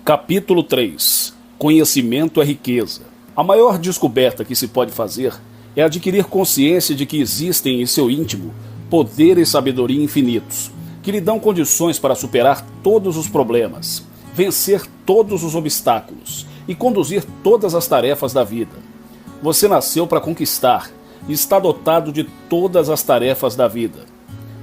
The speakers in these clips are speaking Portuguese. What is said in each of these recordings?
Capítulo 3. Conhecimento é riqueza. A maior descoberta que se pode fazer é adquirir consciência de que existem em seu íntimo poder e sabedoria infinitos, que lhe dão condições para superar todos os problemas, vencer todos os obstáculos e conduzir todas as tarefas da vida. Você nasceu para conquistar e está dotado de todas as tarefas da vida.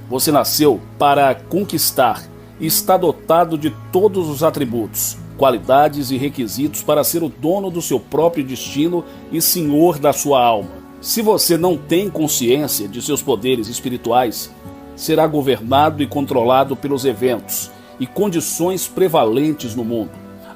Você nasceu para conquistar e está dotado de todos os atributos, qualidades e requisitos para ser o dono do seu próprio destino e senhor da sua alma. Se você não tem consciência de seus poderes espirituais, será governado e controlado pelos eventos e condições prevalentes no mundo.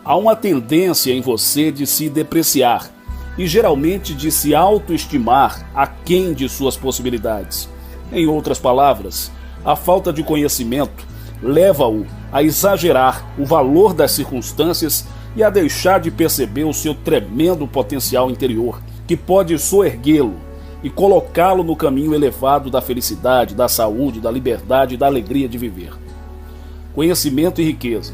Há uma tendência em você de se depreciar e geralmente de se autoestimar aquém de suas possibilidades. Em outras palavras, a falta de conhecimento leva-o a exagerar o valor das circunstâncias e a deixar de perceber o seu tremendo potencial interior, que pode soerguê-lo e colocá-lo no caminho elevado da felicidade, da saúde, da liberdade e da alegria de viver. Conhecimento e riqueza.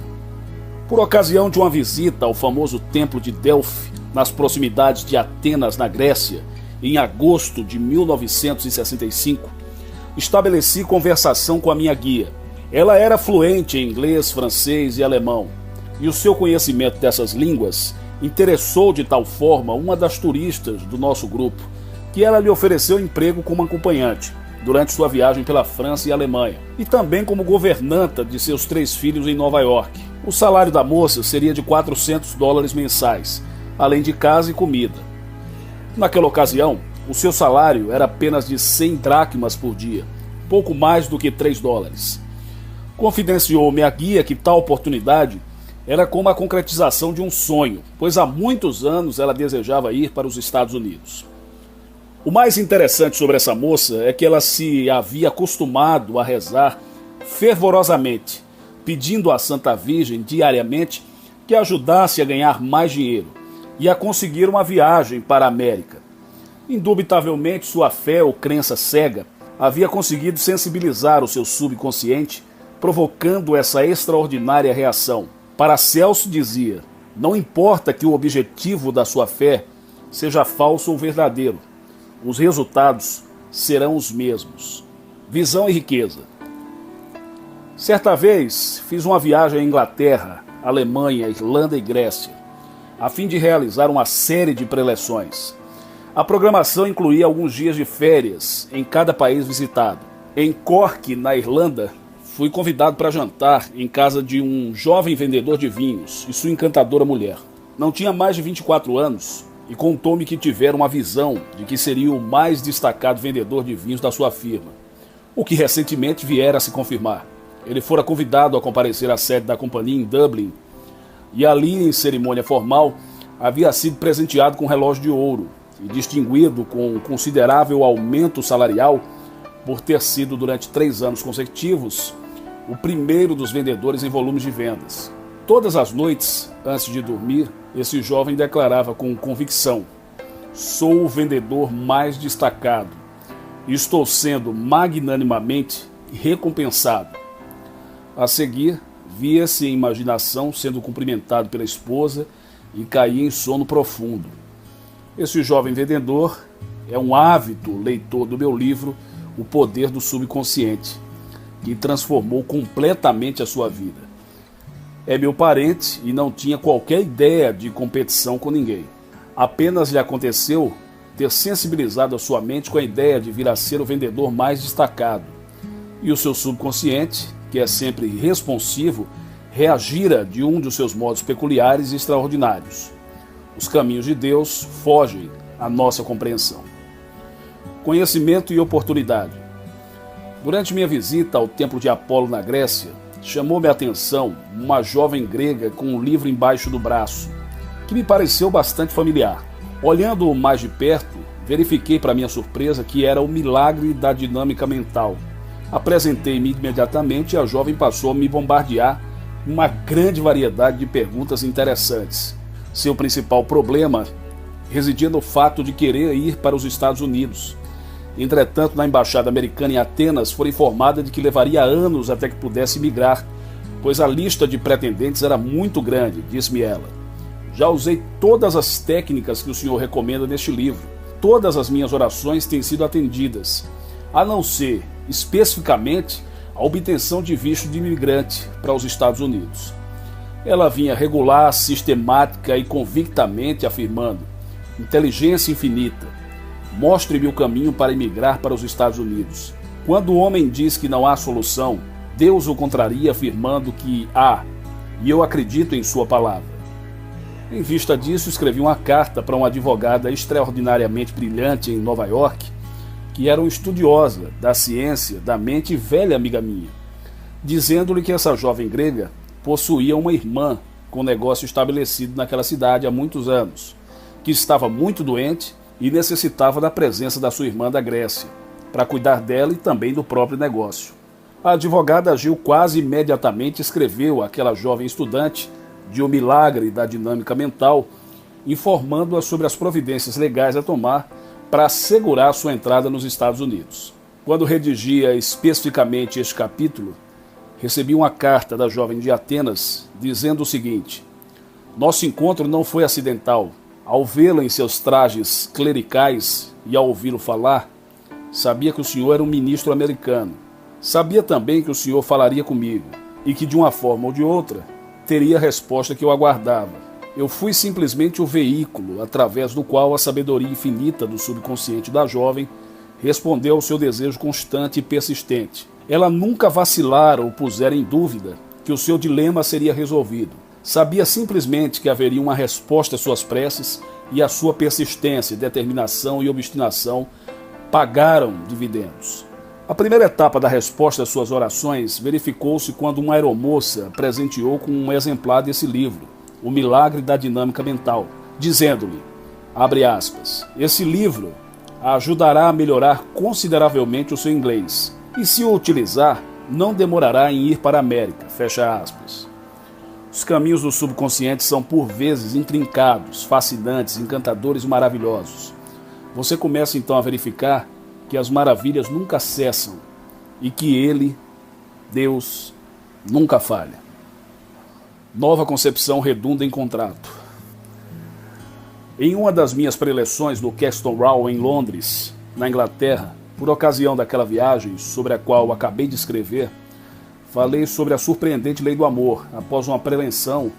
Por ocasião de uma visita ao famoso templo de Delfos, nas proximidades de Atenas, na Grécia, em agosto de 1965, estabeleci conversação com a minha guia. Ela era fluente em inglês, francês e alemão, e o seu conhecimento dessas línguas interessou de tal forma uma das turistas do nosso grupo, que ela lhe ofereceu emprego como acompanhante durante sua viagem pela França e Alemanha, e também como governanta de seus 3 filhos em Nova York. O salário da moça seria de $400 mensais, além de casa e comida. Naquela ocasião, o seu salário era apenas de 100 dracmas por dia, pouco mais do que $3. Confidenciou-me a guia que tal oportunidade era como a concretização de um sonho, pois há muitos anos ela desejava ir para os Estados Unidos. O mais interessante sobre essa moça é que ela se havia acostumado a rezar fervorosamente, pedindo à Santa Virgem diariamente que ajudasse a ganhar mais dinheiro e a conseguir uma viagem para a América. Indubitavelmente, sua fé ou crença cega havia conseguido sensibilizar o seu subconsciente, provocando essa extraordinária reação. Paracelso dizia: não importa que o objetivo da sua fé seja falso ou verdadeiro, os resultados serão os mesmos. Visão e riqueza. Certa vez, fiz uma viagem à Inglaterra, Alemanha, Irlanda e Grécia, a fim de realizar uma série de preleções. A programação incluía alguns dias de férias em cada país visitado. Em Cork, na Irlanda, fui convidado para jantar em casa de um jovem vendedor de vinhos e sua encantadora mulher. Não tinha mais de 24 anos e contou-me que tivera uma visão de que seria o mais destacado vendedor de vinhos da sua firma, o que recentemente viera a se confirmar. Ele fora convidado a comparecer à sede da companhia em Dublin e ali, em cerimônia formal, havia sido presenteado com um relógio de ouro e distinguido com um considerável aumento salarial por ter sido, durante 3 anos consecutivos, o primeiro dos vendedores em volumes de vendas. Todas as noites, antes de dormir, esse jovem declarava com convicção: sou o vendedor mais destacado e estou sendo magnanimamente recompensado. A seguir, via-se em imaginação sendo cumprimentado pela esposa e caía em sono profundo. Esse jovem vendedor é um ávido leitor do meu livro O Poder do Subconsciente, que transformou completamente a sua vida. É meu parente e não tinha qualquer ideia de competição com ninguém. Apenas lhe aconteceu ter sensibilizado a sua mente com a ideia de vir a ser o vendedor mais destacado. E o seu subconsciente, que é sempre responsivo, reagira de um dos seus modos peculiares e extraordinários. Os caminhos de Deus fogem à nossa compreensão. Conhecimento e oportunidade. Durante minha visita ao templo de Apolo na Grécia, chamou-me a atenção uma jovem grega com um livro embaixo do braço, que me pareceu bastante familiar. Olhando-o mais de perto, verifiquei para minha surpresa que era o milagre da dinâmica mental. Apresentei-me imediatamente e a jovem passou a me bombardear uma grande variedade de perguntas interessantes. Seu principal problema residia no fato de querer ir para os Estados Unidos. Entretanto, na embaixada americana em Atenas, foi informada de que levaria anos até que pudesse migrar pois a lista de pretendentes era muito grande, disse-me ela. Já usei todas as técnicas que o senhor recomenda neste livro. Todas as minhas orações têm sido atendidas, a não ser, especificamente, a obtenção de visto de imigrante para os Estados Unidos. Ela vinha regular, sistemática e convictamente afirmando: inteligência infinita, mostre-me o caminho para emigrar para os Estados Unidos. Quando o homem diz que não há solução, Deus o contraria afirmando que há, e eu acredito em sua palavra. Em vista disso, escrevi uma carta para uma advogada extraordinariamente brilhante em Nova York, que era uma estudiosa da ciência da mente e velha amiga minha, dizendo-lhe que essa jovem grega possuía uma irmã com negócio estabelecido naquela cidade há muitos anos, que estava muito doente e necessitava da presença da sua irmã da Grécia, para cuidar dela e também do próprio negócio. A advogada agiu quase imediatamente e escreveu àquela jovem estudante de O Milagre da Dinâmica Mental, informando-a sobre as providências legais a tomar para assegurar sua entrada nos Estados Unidos. Quando redigia especificamente este capítulo, recebi uma carta da jovem de Atenas dizendo o seguinte: nosso encontro não foi acidental. Ao vê-la em seus trajes clericais e ao ouvi-lo falar, sabia que o senhor era um ministro americano. Sabia também que o senhor falaria comigo e que, de uma forma ou de outra, teria a resposta que eu aguardava. Eu fui simplesmente o veículo através do qual a sabedoria infinita do subconsciente da jovem respondeu ao seu desejo constante e persistente. Ela nunca vacilara ou pusera em dúvida que o seu dilema seria resolvido. Sabia simplesmente que haveria uma resposta às suas preces e a sua persistência, determinação e obstinação pagaram dividendos. A primeira etapa da resposta às suas orações verificou-se quando uma aeromoça presenteou com um exemplar desse livro, O Milagre da Dinâmica Mental, dizendo-lhe, abre aspas, esse livro a ajudará a melhorar consideravelmente o seu inglês e, se o utilizar, não demorará em ir para a América, fecha aspas. Os caminhos do subconsciente são por vezes intrincados, fascinantes, encantadores e maravilhosos. Você começa então a verificar que as maravilhas nunca cessam e que Ele, Deus, nunca falha. Nova concepção redunda em contrato. Em uma das minhas preleções no Caxton Hall em Londres, na Inglaterra, por ocasião daquela viagem sobre a qual acabei de escrever, falei sobre a surpreendente lei do amor. Após uma preleção,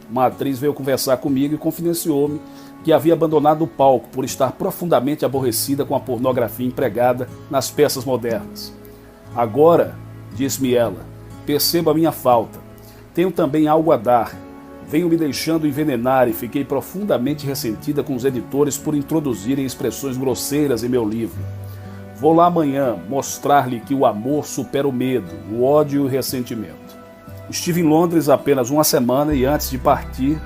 uma atriz veio conversar comigo e confidenciou-me que havia abandonado o palco por estar profundamente aborrecida com a pornografia empregada nas peças modernas. Agora, disse-me ela, percebo a minha falta. Tenho também algo a dar. Venho me deixando envenenar e fiquei profundamente ressentida com os editores por introduzirem expressões grosseiras em meu livro. Vou lá amanhã mostrar-lhe que o amor supera o medo, o ódio e o ressentimento. Estive em Londres apenas uma semana e antes de partir,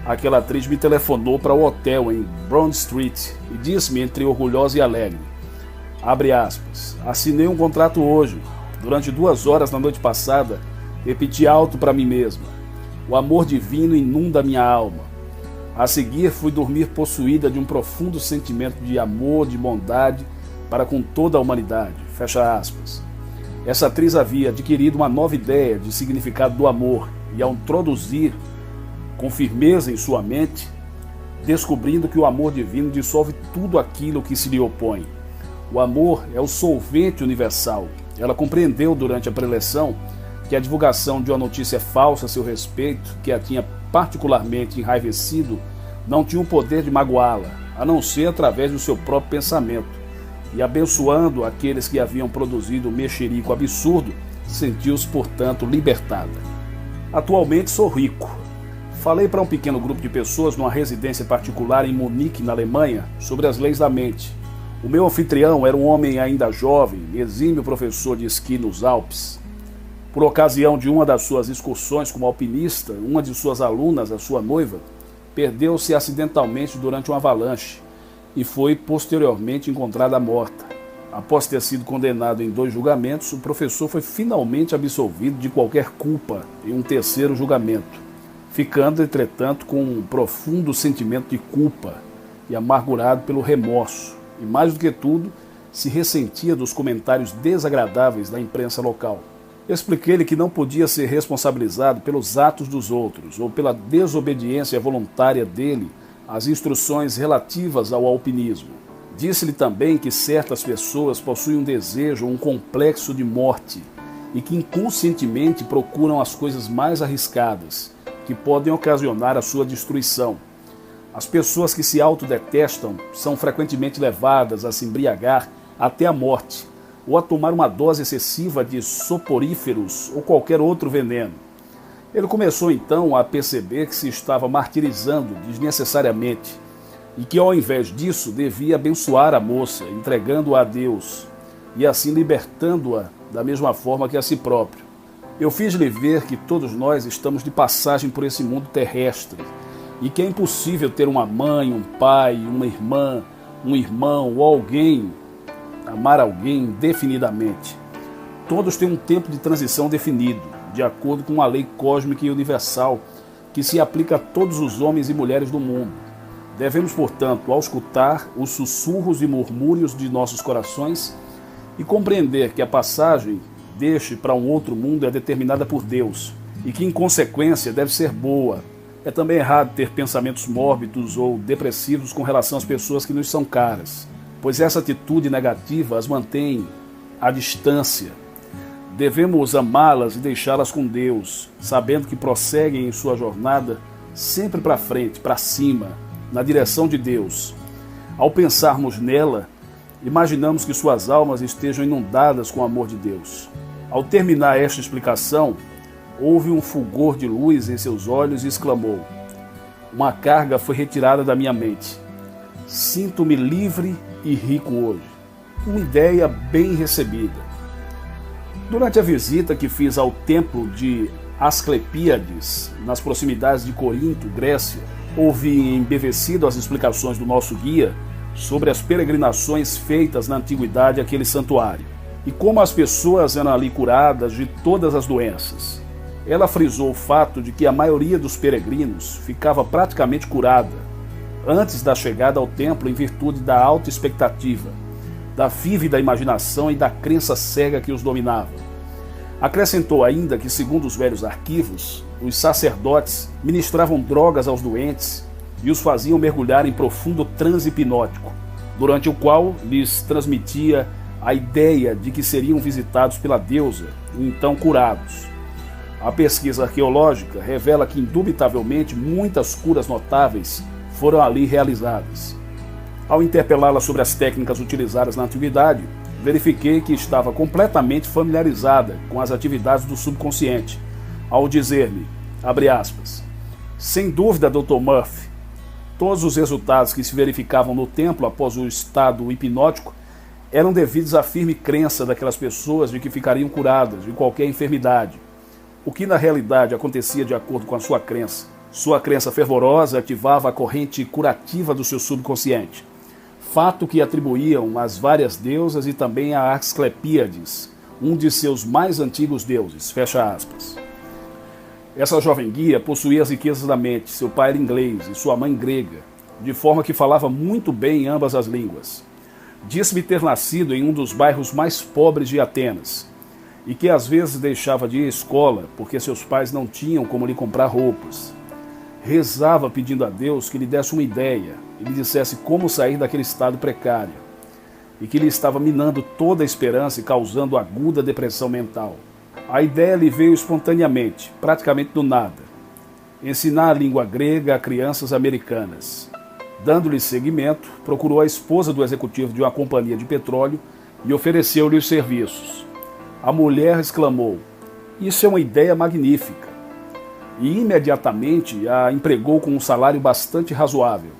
aquela atriz me telefonou para o hotel em Broad Street e disse-me entre orgulhosa e alegre, abre aspas, assinei um contrato hoje. Durante 2 horas na noite passada, repeti alto para mim mesma, o amor divino inunda minha alma. A seguir, fui dormir possuída de um profundo sentimento de amor, de bondade para com toda a humanidade, fecha aspas. Essa atriz havia adquirido uma nova ideia de significado do amor e, ao introduzir com firmeza em sua mente, descobrindo que o amor divino dissolve tudo aquilo que se lhe opõe. O amor é o solvente universal. Ela compreendeu durante a preleção que a divulgação de uma notícia falsa a seu respeito, que a tinha particularmente enraivecido, não tinha o poder de magoá-la, a não ser através do seu próprio pensamento. E abençoando aqueles que haviam produzido o mexerico absurdo, sentiu-se, portanto, libertada. Atualmente sou rico. Falei para um pequeno grupo de pessoas numa residência particular em Munique, na Alemanha, sobre as leis da mente. O meu anfitrião era um homem ainda jovem, exímio professor de esqui nos Alpes. Por ocasião de uma das suas excursões como alpinista, uma de suas alunas, a sua noiva, perdeu-se acidentalmente durante uma avalanche e foi posteriormente encontrada morta. Após ter sido condenado em 2 julgamentos, o professor foi finalmente absolvido de qualquer culpa em um 3º julgamento, ficando, entretanto, com um profundo sentimento de culpa e amargurado pelo remorso, e mais do que tudo, se ressentia dos comentários desagradáveis da imprensa local. Expliquei-lhe que não podia ser responsabilizado pelos atos dos outros ou pela desobediência voluntária dele às instruções relativas ao alpinismo. Disse-lhe também que certas pessoas possuem um desejo ou um complexo de morte e que inconscientemente procuram as coisas mais arriscadas, que podem ocasionar a sua destruição. As pessoas que se autodetestam são frequentemente levadas a se embriagar até a morte, ou a tomar uma dose excessiva de soporíferos ou qualquer outro veneno. Ele começou então a perceber que se estava martirizando desnecessariamente e que ao invés disso devia abençoar a moça, entregando-a a Deus e assim libertando-a da mesma forma que a si próprio. Eu fiz-lhe ver que todos nós estamos de passagem por esse mundo terrestre e que é impossível ter uma mãe, um pai, uma irmã, um irmão ou alguém, amar alguém indefinidamente. Todos têm um tempo de transição definido, de acordo com uma lei cósmica e universal que se aplica a todos os homens e mulheres do mundo. Devemos, portanto, auscultar os sussurros e murmúrios de nossos corações e compreender que a passagem deste para um outro mundo é determinada por Deus e que, em consequência, deve ser boa. É também errado ter pensamentos mórbidos ou depressivos com relação às pessoas que nos são caras, pois essa atitude negativa as mantém à distância. Devemos amá-las e deixá-las com Deus, sabendo que prosseguem em sua jornada sempre para frente, para cima, na direção de Deus. Ao pensarmos nela, imaginamos que suas almas estejam inundadas com o amor de Deus. Ao terminar esta explicação, houve um fulgor de luz em seus olhos e exclamou: "Uma carga foi retirada da minha mente. Sinto-me livre e rico hoje." Uma ideia bem recebida. Durante a visita que fiz ao templo de Asclepíades, nas proximidades de Corinto, Grécia, ouvi embevecido as explicações do nosso guia sobre as peregrinações feitas na antiguidade àquele santuário e como as pessoas eram ali curadas de todas as doenças. Ela frisou o fato de que a maioria dos peregrinos ficava praticamente curada antes da chegada ao templo em virtude da alta expectativa, da vívida imaginação e da crença cega que os dominava. Acrescentou ainda que, segundo os velhos arquivos, os sacerdotes ministravam drogas aos doentes e os faziam mergulhar em profundo transe hipnótico, durante o qual lhes transmitia a ideia de que seriam visitados pela deusa e então curados. A pesquisa arqueológica revela que, indubitavelmente, muitas curas notáveis foram ali realizadas. Ao interpelá-la sobre as técnicas utilizadas na antiguidade, verifiquei que estava completamente familiarizada com as atividades do subconsciente, ao dizer-me, abre aspas, "Sem dúvida, Dr. Murphy, todos os resultados que se verificavam no templo após o estado hipnótico eram devidos à firme crença daquelas pessoas de que ficariam curadas de qualquer enfermidade, o que na realidade acontecia de acordo com a sua crença. Sua crença fervorosa ativava a corrente curativa do seu subconsciente, fato que atribuíam às várias deusas e também a Asclepíades, um de seus mais antigos deuses." Fecha aspas. Essa jovem guia possuía as riquezas da mente, seu pai era inglês e sua mãe grega, de forma que falava muito bem ambas as línguas. Disse-me ter nascido em um dos bairros mais pobres de Atenas e que às vezes deixava de ir à escola porque seus pais não tinham como lhe comprar roupas. Rezava pedindo a Deus que lhe desse uma ideia e lhe dissesse como sair daquele estado precário, e que lhe estava minando toda a esperança e causando aguda depressão mental. A ideia lhe veio espontaneamente, praticamente do nada: ensinar a língua grega a crianças americanas. Dando-lhe seguimento, procurou a esposa do executivo de uma companhia de petróleo e ofereceu-lhe os serviços. A mulher exclamou: "Isso é uma ideia magnífica!" E imediatamente a empregou com um salário bastante razoável.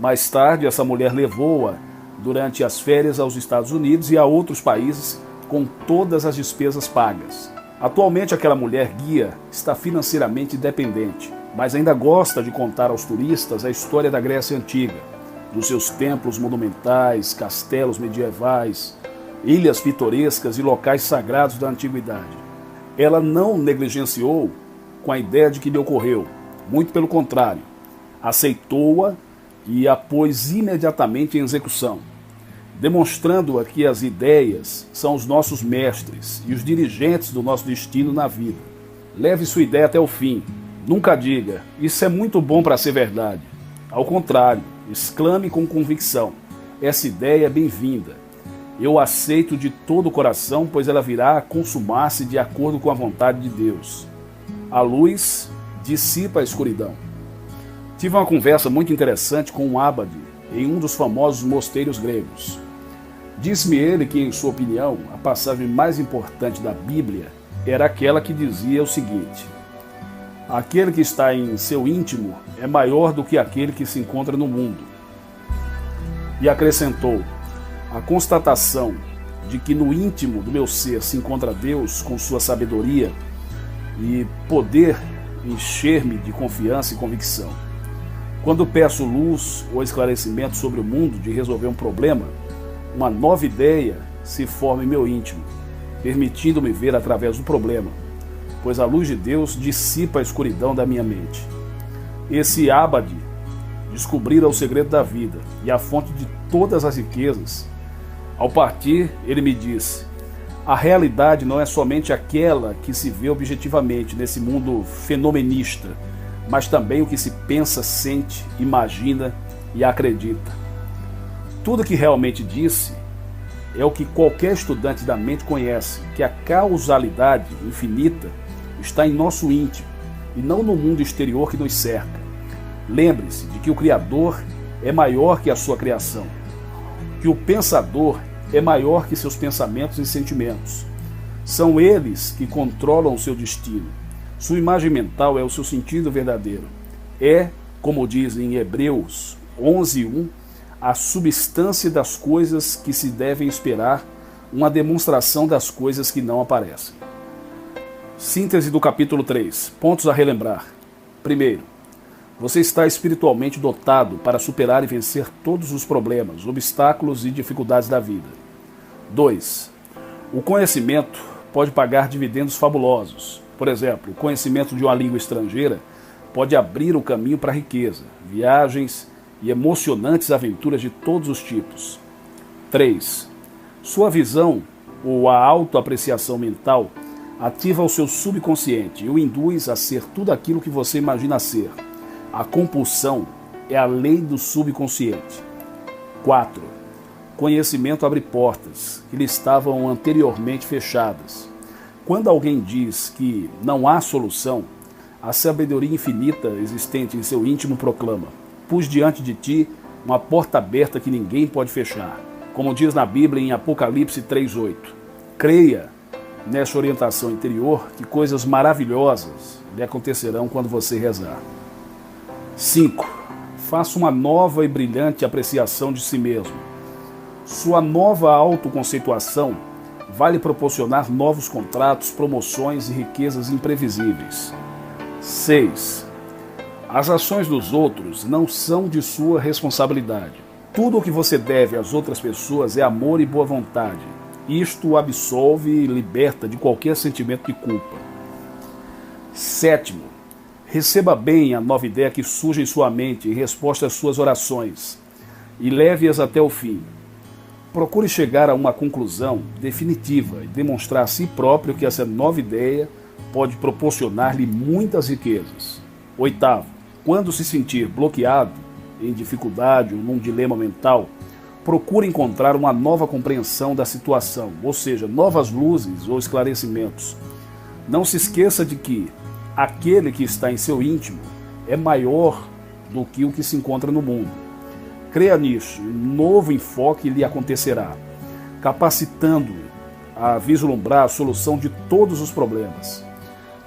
Mais tarde, essa mulher levou-a durante as férias aos Estados Unidos e a outros países com todas as despesas pagas. Atualmente, aquela mulher guia está financeiramente independente, mas ainda gosta de contar aos turistas a história da Grécia Antiga, dos seus templos monumentais, castelos medievais, ilhas pitorescas e locais sagrados da antiguidade. Ela não negligenciou com a ideia de que lhe ocorreu, muito pelo contrário, aceitou-a e a pôs imediatamente em execução. demonstrando que as ideias são os nossos mestres e os dirigentes do nosso destino na vida. Leve sua ideia até o fim. Nunca diga, isso é muito bom para ser verdade. Ao contrário, exclame com convicção, essa ideia é bem-vinda. Eu a aceito de todo o coração, pois ela virá a consumar-se de acordo com a vontade de Deus. A luz dissipa a escuridão. Tive uma conversa muito interessante com um ábade em um dos famosos mosteiros gregos. Disse-me ele que, em sua opinião, a passagem mais importante da Bíblia era aquela que dizia o seguinte: aquele que está em seu íntimo é maior do que aquele que se encontra no mundo. E acrescentou: a constatação de que no íntimo do meu ser se encontra Deus com sua sabedoria e poder encher-me de confiança e convicção. Quando peço luz ou esclarecimento sobre o mundo de resolver um problema, uma nova ideia se forma em meu íntimo, permitindo-me ver através do problema, pois a luz de Deus dissipa a escuridão da minha mente. Esse ábade descobrira o segredo da vida e a fonte de todas as riquezas. Ao partir, ele me disse: a realidade não é somente aquela que se vê objetivamente nesse mundo fenomenista, mas também o que se pensa, sente, imagina e acredita. Tudo que realmente disse é o que qualquer estudante da mente conhece, que a causalidade infinita está em nosso íntimo e não no mundo exterior que nos cerca. Lembre-se de que o Criador é maior que a sua criação, que o pensador é maior que seus pensamentos e sentimentos. São eles que controlam o seu destino. Sua imagem mental é o seu sentido verdadeiro. É, como diz em Hebreus 11:1, a substância das coisas que se devem esperar, uma demonstração das coisas que não aparecem. Síntese do capítulo 3. Pontos a relembrar. Primeiro, você está espiritualmente dotado para superar e vencer todos os problemas, obstáculos e dificuldades da vida. 2. O conhecimento pode pagar dividendos fabulosos. Por exemplo, o conhecimento de uma língua estrangeira pode abrir o caminho para a riqueza, viagens e emocionantes aventuras de todos os tipos. 3. Sua visão ou a autoapreciação mental ativa o seu subconsciente e o induz a ser tudo aquilo que você imagina ser. A compulsão é a lei do subconsciente. 4. Conhecimento abre portas que lhe estavam anteriormente fechadas. Quando alguém diz que não há solução, a sabedoria infinita existente em seu íntimo proclama: pus diante de ti uma porta aberta que ninguém pode fechar. Como diz na Bíblia em Apocalipse 3:8. Creia nessa orientação interior que coisas maravilhosas lhe acontecerão quando você rezar. 5. Faça uma nova e brilhante apreciação de si mesmo. Sua nova autoconceituação vai lhe proporcionar novos contratos, promoções e riquezas imprevisíveis. 6. As ações dos outros não são de sua responsabilidade. Tudo o que você deve às outras pessoas é amor e boa vontade. Isto o absolve e liberta de qualquer sentimento de culpa. 7. Receba bem a nova ideia que surge em sua mente em resposta às suas orações e leve-as até o fim. Procure chegar a uma conclusão definitiva e demonstrar a si próprio que essa nova ideia pode proporcionar-lhe muitas riquezas. 8. Quando se sentir bloqueado, em dificuldade ou num dilema mental, procure encontrar uma nova compreensão da situação, ou seja, novas luzes ou esclarecimentos. Não se esqueça de que aquele que está em seu íntimo é maior do que o que se encontra no mundo. Creia nisso, um novo enfoque lhe acontecerá, capacitando-o a vislumbrar a solução de todos os problemas.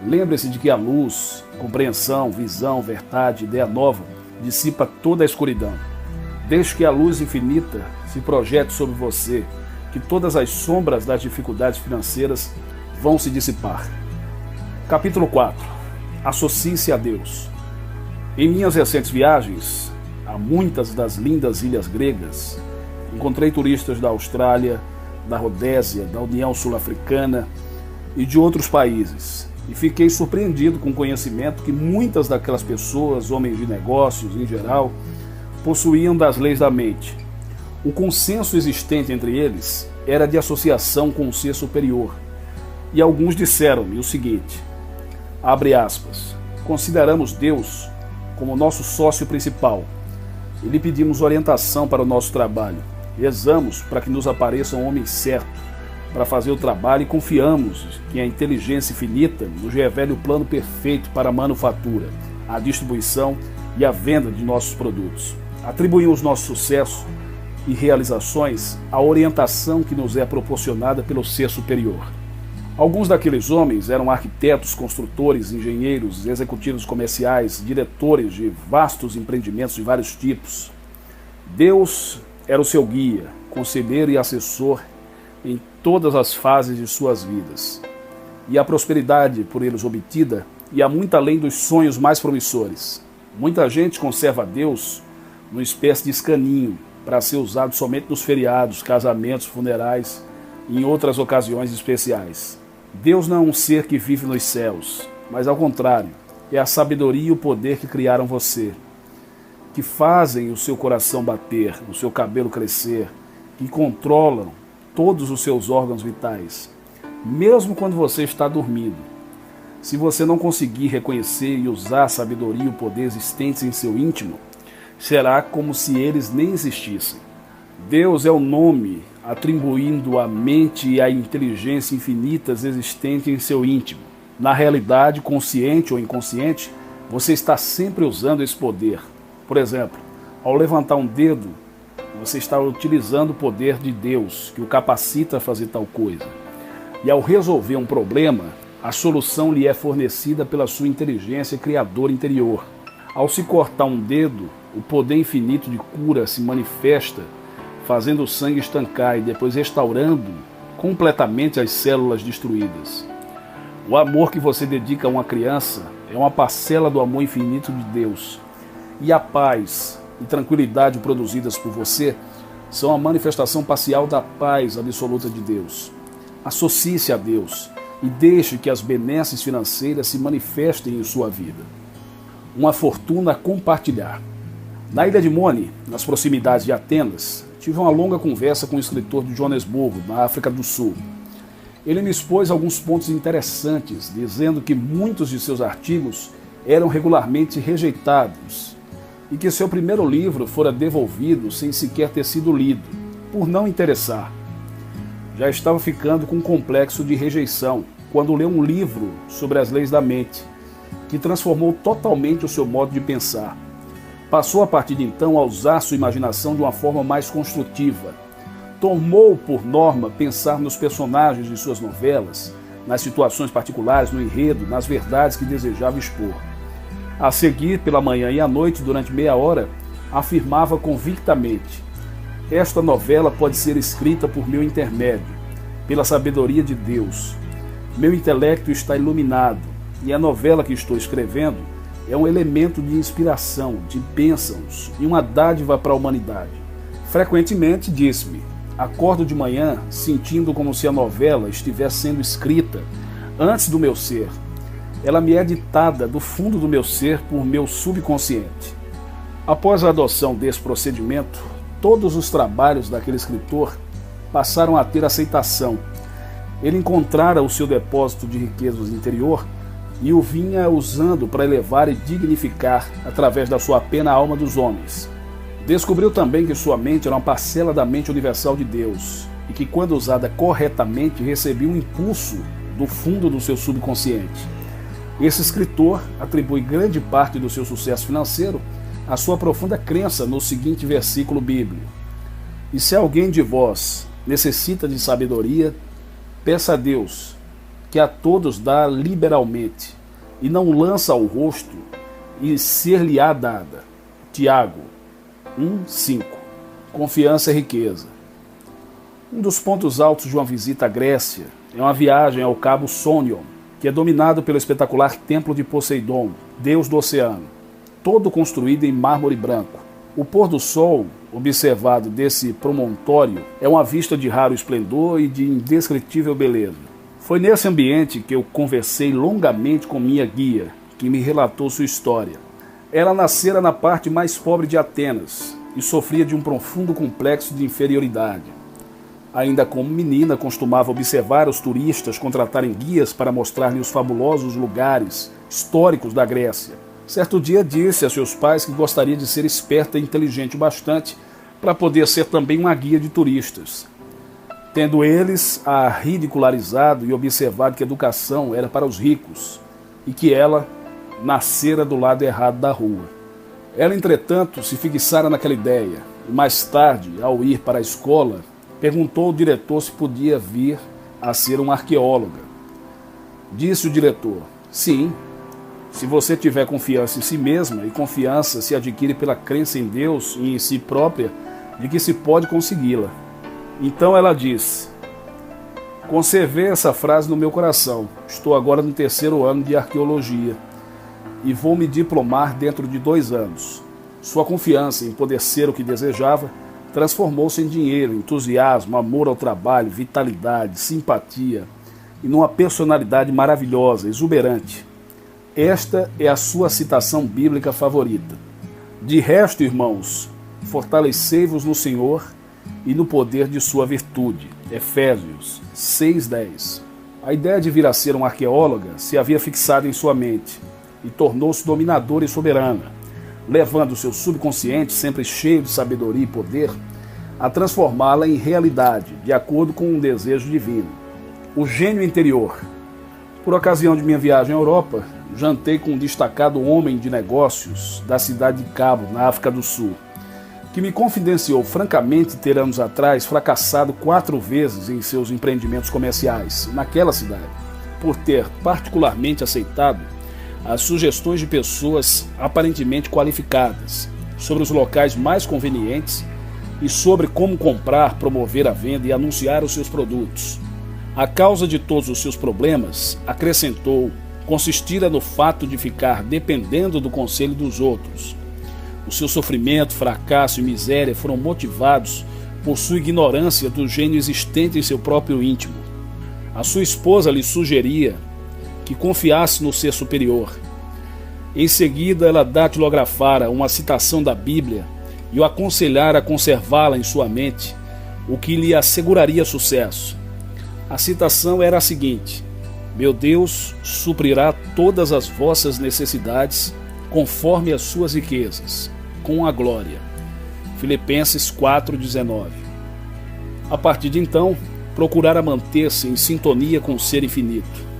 Lembre-se de que a luz, compreensão, visão, verdade, ideia nova, dissipa toda a escuridão. Deixe que a luz infinita se projete sobre você, que todas as sombras das dificuldades financeiras vão se dissipar. Capítulo 4. Associe-se a Deus. Em minhas recentes viagens a muitas das lindas ilhas gregas, encontrei turistas da Austrália, da Rodésia, da União Sul-Africana e de outros países. E fiquei surpreendido com o conhecimento que muitas daquelas pessoas, homens de negócios em geral, possuíam das leis da mente. O consenso existente entre eles era de associação com o ser superior. E alguns disseram-me o seguinte, abre aspas, consideramos Deus como nosso sócio principal e lhe pedimos orientação para o nosso trabalho. Rezamos para que nos apareça um homem certo para fazer o trabalho e confiamos que a inteligência infinita nos revele o plano perfeito para a manufatura, a distribuição e a venda de nossos produtos. Atribuímos nosso sucesso e realizações à orientação que nos é proporcionada pelo ser superior. Alguns daqueles homens eram arquitetos, construtores, engenheiros, executivos comerciais, diretores de vastos empreendimentos de vários tipos. Deus era o seu guia, conselheiro e assessor em todas as fases de suas vidas. E a prosperidade por eles obtida ia muito além dos sonhos mais promissores. Muita gente conserva Deus numa espécie de escaninho para ser usado somente nos feriados, casamentos, funerais e em outras ocasiões especiais. Deus não é um ser que vive nos céus, mas ao contrário, é a sabedoria e o poder que criaram você, que fazem o seu coração bater, o seu cabelo crescer, que controlam todos os seus órgãos vitais, mesmo quando você está dormindo. Se você não conseguir reconhecer e usar a sabedoria e o poder existentes em seu íntimo, será como se eles nem existissem. Deus é o nome atribuindo à mente e à inteligência infinitas existentes em seu íntimo. Na realidade, consciente ou inconsciente, você está sempre usando esse poder. Por exemplo, ao levantar um dedo, você está utilizando o poder de Deus, que o capacita a fazer tal coisa. E ao resolver um problema, a solução lhe é fornecida pela sua inteligência criadora interior. Ao se cortar um dedo, o poder infinito de cura se manifesta, fazendo o sangue estancar e depois restaurando completamente as células destruídas. O amor que você dedica a uma criança é uma parcela do amor infinito de Deus. E a paz e tranquilidade produzidas por você são a manifestação parcial da paz absoluta de Deus. Associe-se a Deus e deixe que as benesses financeiras se manifestem em sua vida. Uma fortuna a compartilhar. Na ilha de Mone, nas proximidades de Atenas, tive uma longa conversa com o escritor de Joanesburgo, na África do Sul. Ele me expôs alguns pontos interessantes, dizendo que muitos de seus artigos eram regularmente rejeitados e que seu primeiro livro fora devolvido sem sequer ter sido lido, por não interessar. Já estava ficando com um complexo de rejeição quando leu um livro sobre as leis da mente, que transformou totalmente o seu modo de pensar. Passou a partir de então a usar sua imaginação de uma forma mais construtiva. Tomou por norma pensar nos personagens de suas novelas, nas situações particulares, no enredo, nas verdades que desejava expor. A seguir, pela manhã e à noite, durante meia hora, afirmava convictamente: esta novela pode ser escrita por meu intermédio, pela sabedoria de Deus. Meu intelecto está iluminado, e a novela que estou escrevendo é um elemento de inspiração, de bênçãos e uma dádiva para a humanidade. Frequentemente disse-me: acordo de manhã sentindo como se a novela estivesse sendo escrita antes do meu ser. Ela me é ditada do fundo do meu ser por meu subconsciente. Após a adoção desse procedimento, todos os trabalhos daquele escritor passaram a ter aceitação. Ele encontrara o seu depósito de riquezas interior e o vinha usando para elevar e dignificar, através da sua pena, a alma dos homens. Descobriu também que sua mente era uma parcela da mente universal de Deus e que, quando usada corretamente, recebia um impulso do fundo do seu subconsciente. Esse escritor atribui grande parte do seu sucesso financeiro à sua profunda crença no seguinte versículo bíblico: e se alguém de vós necessita de sabedoria, peça a Deus, que a todos dá liberalmente, e não lança ao rosto, e ser-lhe-á dada. Tiago 1:5. Confiança e riqueza. Um dos pontos altos de uma visita à Grécia é uma viagem ao Cabo Sônion, que é dominado pelo espetacular templo de Poseidon, deus do oceano, todo construído em mármore branco. O pôr do sol, observado desse promontório, é uma vista de raro esplendor e de indescritível beleza. Foi nesse ambiente que eu conversei longamente com minha guia, que me relatou sua história. Ela nascera na parte mais pobre de Atenas e sofria de um profundo complexo de inferioridade. Ainda como menina, costumava observar os turistas contratarem guias para mostrar-lhe os fabulosos lugares históricos da Grécia. Certo dia disse a seus pais que gostaria de ser esperta e inteligente o bastante para poder ser também uma guia de turistas. Tendo eles a ridicularizado e observado que a educação era para os ricos e que ela nascera do lado errado da rua. Ela, entretanto, se fixara naquela ideia e mais tarde, ao ir para a escola, perguntou ao diretor se podia vir a ser uma arqueóloga. Disse o diretor: sim, se você tiver confiança em si mesma, e confiança se adquire pela crença em Deus e em si própria, de que se pode consegui-la. Então ela disse: conservei essa frase no meu coração. Estou agora no 3º ano de arqueologia e vou me diplomar dentro de 2 anos. Sua confiança em poder ser o que desejava transformou-se em dinheiro, entusiasmo, amor ao trabalho, vitalidade, simpatia e numa personalidade maravilhosa, exuberante. Esta é a sua citação bíblica favorita. De resto, irmãos, fortalecei-vos no Senhor e no poder de sua virtude. Efésios 6:10. A ideia de vir a ser uma arqueóloga se havia fixado em sua mente e tornou-se dominadora e soberana, levando o seu subconsciente, sempre cheio de sabedoria e poder, a transformá-la em realidade, de acordo com um desejo divino. O gênio interior. Por ocasião de minha viagem à Europa, jantei com um destacado homem de negócios da cidade de Cabo, na África do Sul, que me confidenciou francamente ter anos atrás fracassado 4 vezes em seus empreendimentos comerciais naquela cidade, por ter particularmente aceitado as sugestões de pessoas aparentemente qualificadas sobre os locais mais convenientes e sobre como comprar, promover a venda e anunciar os seus produtos. A causa de todos os seus problemas, acrescentou, consistira no fato de ficar dependendo do conselho dos outros. O seu sofrimento, fracasso e miséria foram motivados por sua ignorância do gênio existente em seu próprio íntimo. A sua esposa lhe sugeria que confiasse no ser superior. Em seguida, ela datilografara uma citação da Bíblia e o aconselhara a conservá-la em sua mente, o que lhe asseguraria sucesso. A citação era a seguinte: meu Deus suprirá todas as vossas necessidades conforme as suas riquezas, com a glória. Filipenses 4:19. A partir de então, procurara manter-se em sintonia com o ser infinito,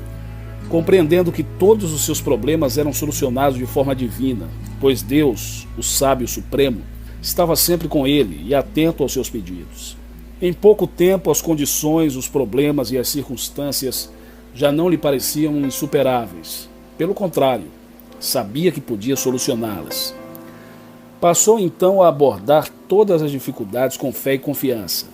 compreendendo que todos os seus problemas eram solucionados de forma divina, pois Deus, o sábio supremo, estava sempre com ele e atento aos seus pedidos. Em pouco tempo, as condições, os problemas e as circunstâncias já não lhe pareciam insuperáveis. Pelo contrário, sabia que podia solucioná-las. Passou então a abordar todas as dificuldades com fé e confiança,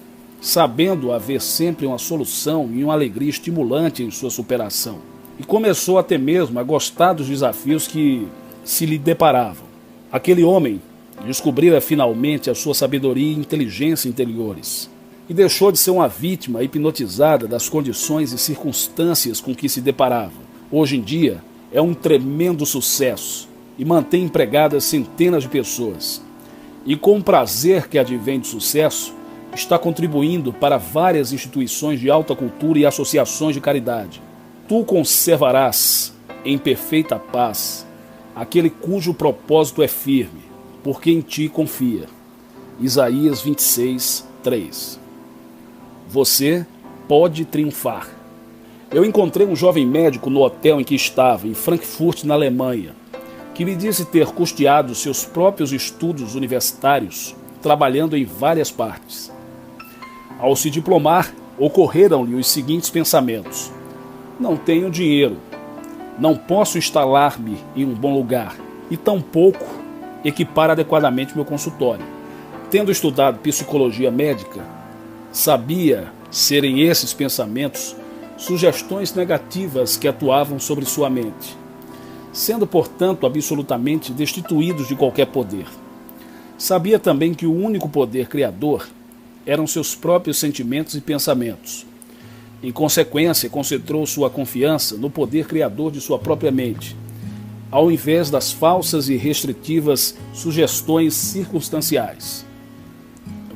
sabendo haver sempre uma solução e uma alegria estimulante em sua superação. E começou até mesmo a gostar dos desafios que se lhe deparavam. Aquele homem descobrira finalmente a sua sabedoria e inteligência interiores e deixou de ser uma vítima hipnotizada das condições e circunstâncias com que se deparava. Hoje em dia, é um tremendo sucesso e mantém empregadas centenas de pessoas. E com o prazer que advém do sucesso, está contribuindo para várias instituições de alta cultura e associações de caridade. Tu conservarás em perfeita paz aquele cujo propósito é firme, porque em ti confia. Isaías 26:3. Você pode triunfar. Eu encontrei um jovem médico no hotel em que estava, em Frankfurt, na Alemanha, que me disse ter custeado seus próprios estudos universitários, trabalhando em várias partes. Ao se diplomar, ocorreram-lhe os seguintes pensamentos: não tenho dinheiro, não posso instalar-me em um bom lugar e tampouco equipar adequadamente meu consultório. Tendo estudado psicologia médica, sabia serem esses pensamentos sugestões negativas que atuavam sobre sua mente, sendo, portanto, absolutamente destituídos de qualquer poder. Sabia também que o único poder criador eram seus próprios sentimentos e pensamentos. Em consequência, concentrou sua confiança no poder criador de sua própria mente, ao invés das falsas e restritivas sugestões circunstanciais.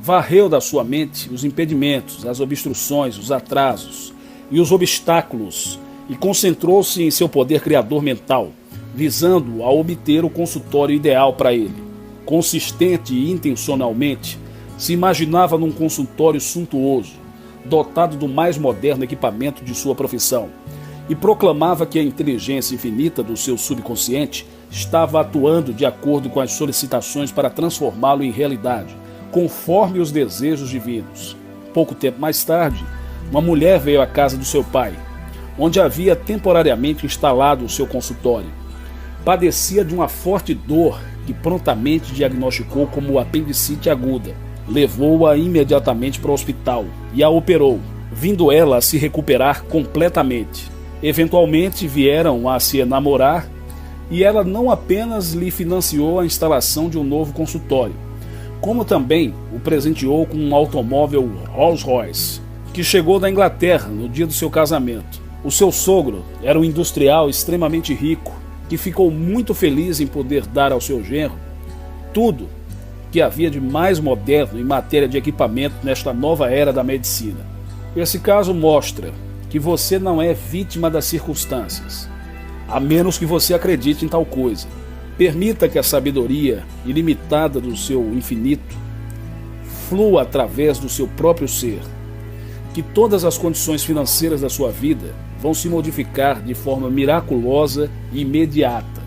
Varreu da sua mente os impedimentos, as obstruções, os atrasos e os obstáculos e concentrou-se em seu poder criador mental, visando a obter o consultório ideal para ele. Consistente e intencionalmente, se imaginava num consultório suntuoso, dotado do mais moderno equipamento de sua profissão, e proclamava que a inteligência infinita do seu subconsciente estava atuando de acordo com as solicitações para transformá-lo em realidade, conforme os desejos divinos. Pouco tempo mais tarde, uma mulher veio à casa do seu pai, onde havia temporariamente instalado o seu consultório. Padecia de uma forte dor que prontamente diagnosticou como apendicite aguda. Levou-a imediatamente para o hospital e a operou, vindo ela a se recuperar completamente. Eventualmente vieram a se enamorar e ela não apenas lhe financiou a instalação de um novo consultório, como também o presenteou com um automóvel Rolls-Royce, que chegou da Inglaterra no dia do seu casamento. O seu sogro era um industrial extremamente rico, que ficou muito feliz em poder dar ao seu genro tudo que havia de mais moderno em matéria de equipamento nesta nova era da medicina. Esse caso mostra que você não é vítima das circunstâncias, a menos que você acredite em tal coisa. Permita que a sabedoria ilimitada do seu infinito flua através do seu próprio ser, que todas as condições financeiras da sua vida vão se modificar de forma miraculosa e imediata.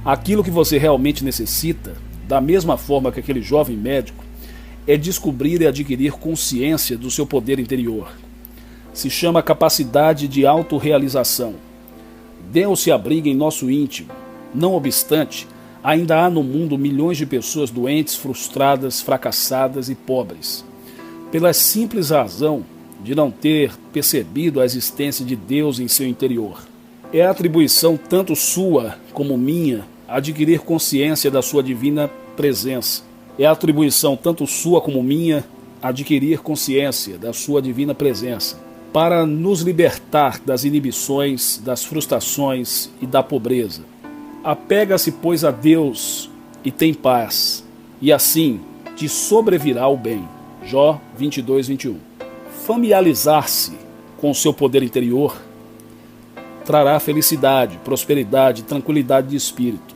Aquilo que você realmente necessita, da mesma forma que aquele jovem médico, é descobrir e adquirir consciência do seu poder interior. Se chama capacidade de autorrealização. Deus se abriga em nosso íntimo. Não obstante, ainda há no mundo milhões de pessoas doentes, frustradas, fracassadas e pobres, pela simples razão de não ter percebido a existência de Deus em seu interior. É atribuição tanto sua como minha adquirir consciência da sua divina presença. É atribuição tanto sua como minha adquirir consciência da sua divina presença, para nos libertar das inibições, das frustrações e da pobreza. Apega-se, pois, a Deus e tem paz, e assim te sobrevirá o bem. Jó 22, 21. Familiarizar-se com o seu poder interior trará felicidade, prosperidade e tranquilidade de espírito.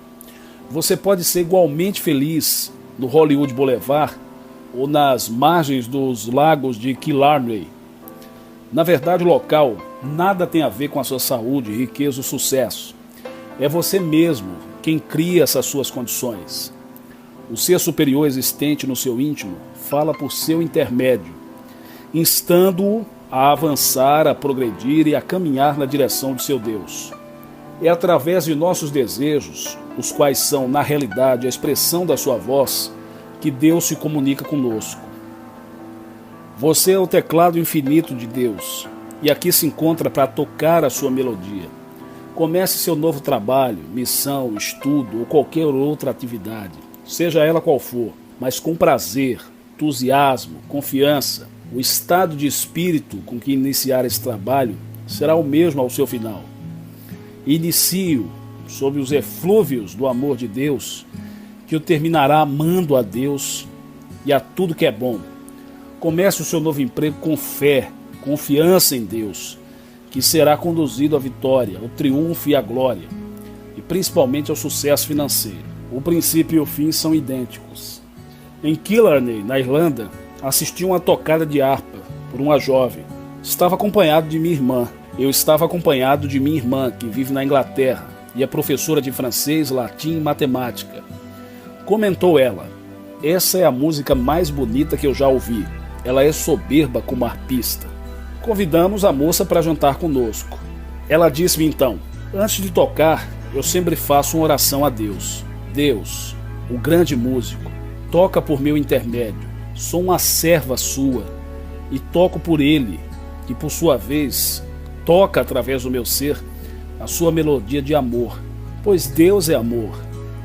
Você pode ser igualmente feliz no Hollywood Boulevard ou nas margens dos lagos de Killarney. Na verdade, o local nada tem a ver com a sua saúde, riqueza ou sucesso. É você mesmo quem cria essas suas condições. O ser superior existente no seu íntimo fala por seu intermédio, instando-o a avançar, a progredir e a caminhar na direção de seu Deus. É através de nossos desejos, os quais são, na realidade, a expressão da sua voz, que Deus se comunica conosco. Você é o teclado infinito de Deus, e aqui se encontra para tocar a sua melodia. Comece seu novo trabalho, missão, estudo ou qualquer outra atividade, seja ela qual for, mas com prazer, entusiasmo, confiança. O estado de espírito com que iniciar esse trabalho será o mesmo ao seu final. Inicie-o sob os eflúvios do amor de Deus, que o terminará amando a Deus e a tudo que é bom. Comece o seu novo emprego com fé, confiança em Deus, que será conduzido à vitória, ao triunfo e à glória, e principalmente ao sucesso financeiro. O princípio e o fim são idênticos. Em Killarney, na Irlanda, assisti uma tocada de harpa por uma jovem. Estava acompanhado de minha irmã. Eu estava acompanhado de minha irmã, que vive na Inglaterra, e é professora de francês, latim e matemática. Comentou ela: essa é a música mais bonita que eu já ouvi. Ela é soberba como arpista. Convidamos a moça para jantar conosco. Ela disse-me então: antes de tocar, eu sempre faço uma oração a Deus. Deus, o grande músico, toca por meu intermédio. Sou uma serva sua e toco por ele, que por sua vez toca através do meu ser a sua melodia de amor, pois Deus é amor.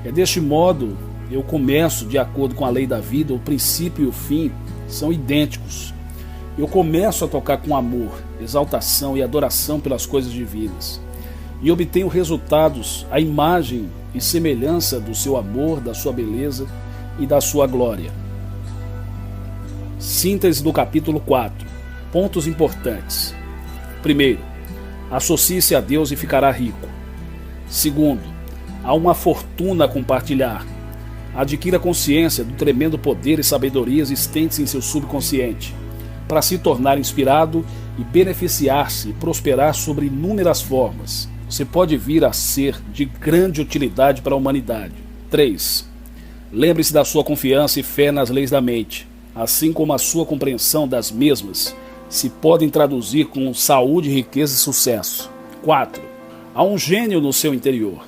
É deste modo eu começo, de acordo com a lei da vida, o princípio e o fim são idênticos. Eu começo a tocar com amor, exaltação e adoração pelas coisas divinas, e obtenho resultados à imagem e semelhança do seu amor, da sua beleza e da sua glória. Síntese do capítulo 4. Pontos importantes. Primeiro, associe-se a Deus e ficará rico. Segundo, há uma fortuna a compartilhar. Adquira consciência do tremendo poder e sabedoria existentes em seu subconsciente, para se tornar inspirado e beneficiar-se e prosperar sobre inúmeras formas. Você pode vir a ser de grande utilidade para a humanidade. 3. Lembre-se da sua confiança e fé nas leis da mente, assim como a sua compreensão das mesmas se podem traduzir com saúde, riqueza e sucesso. 4. Há um gênio no seu interior.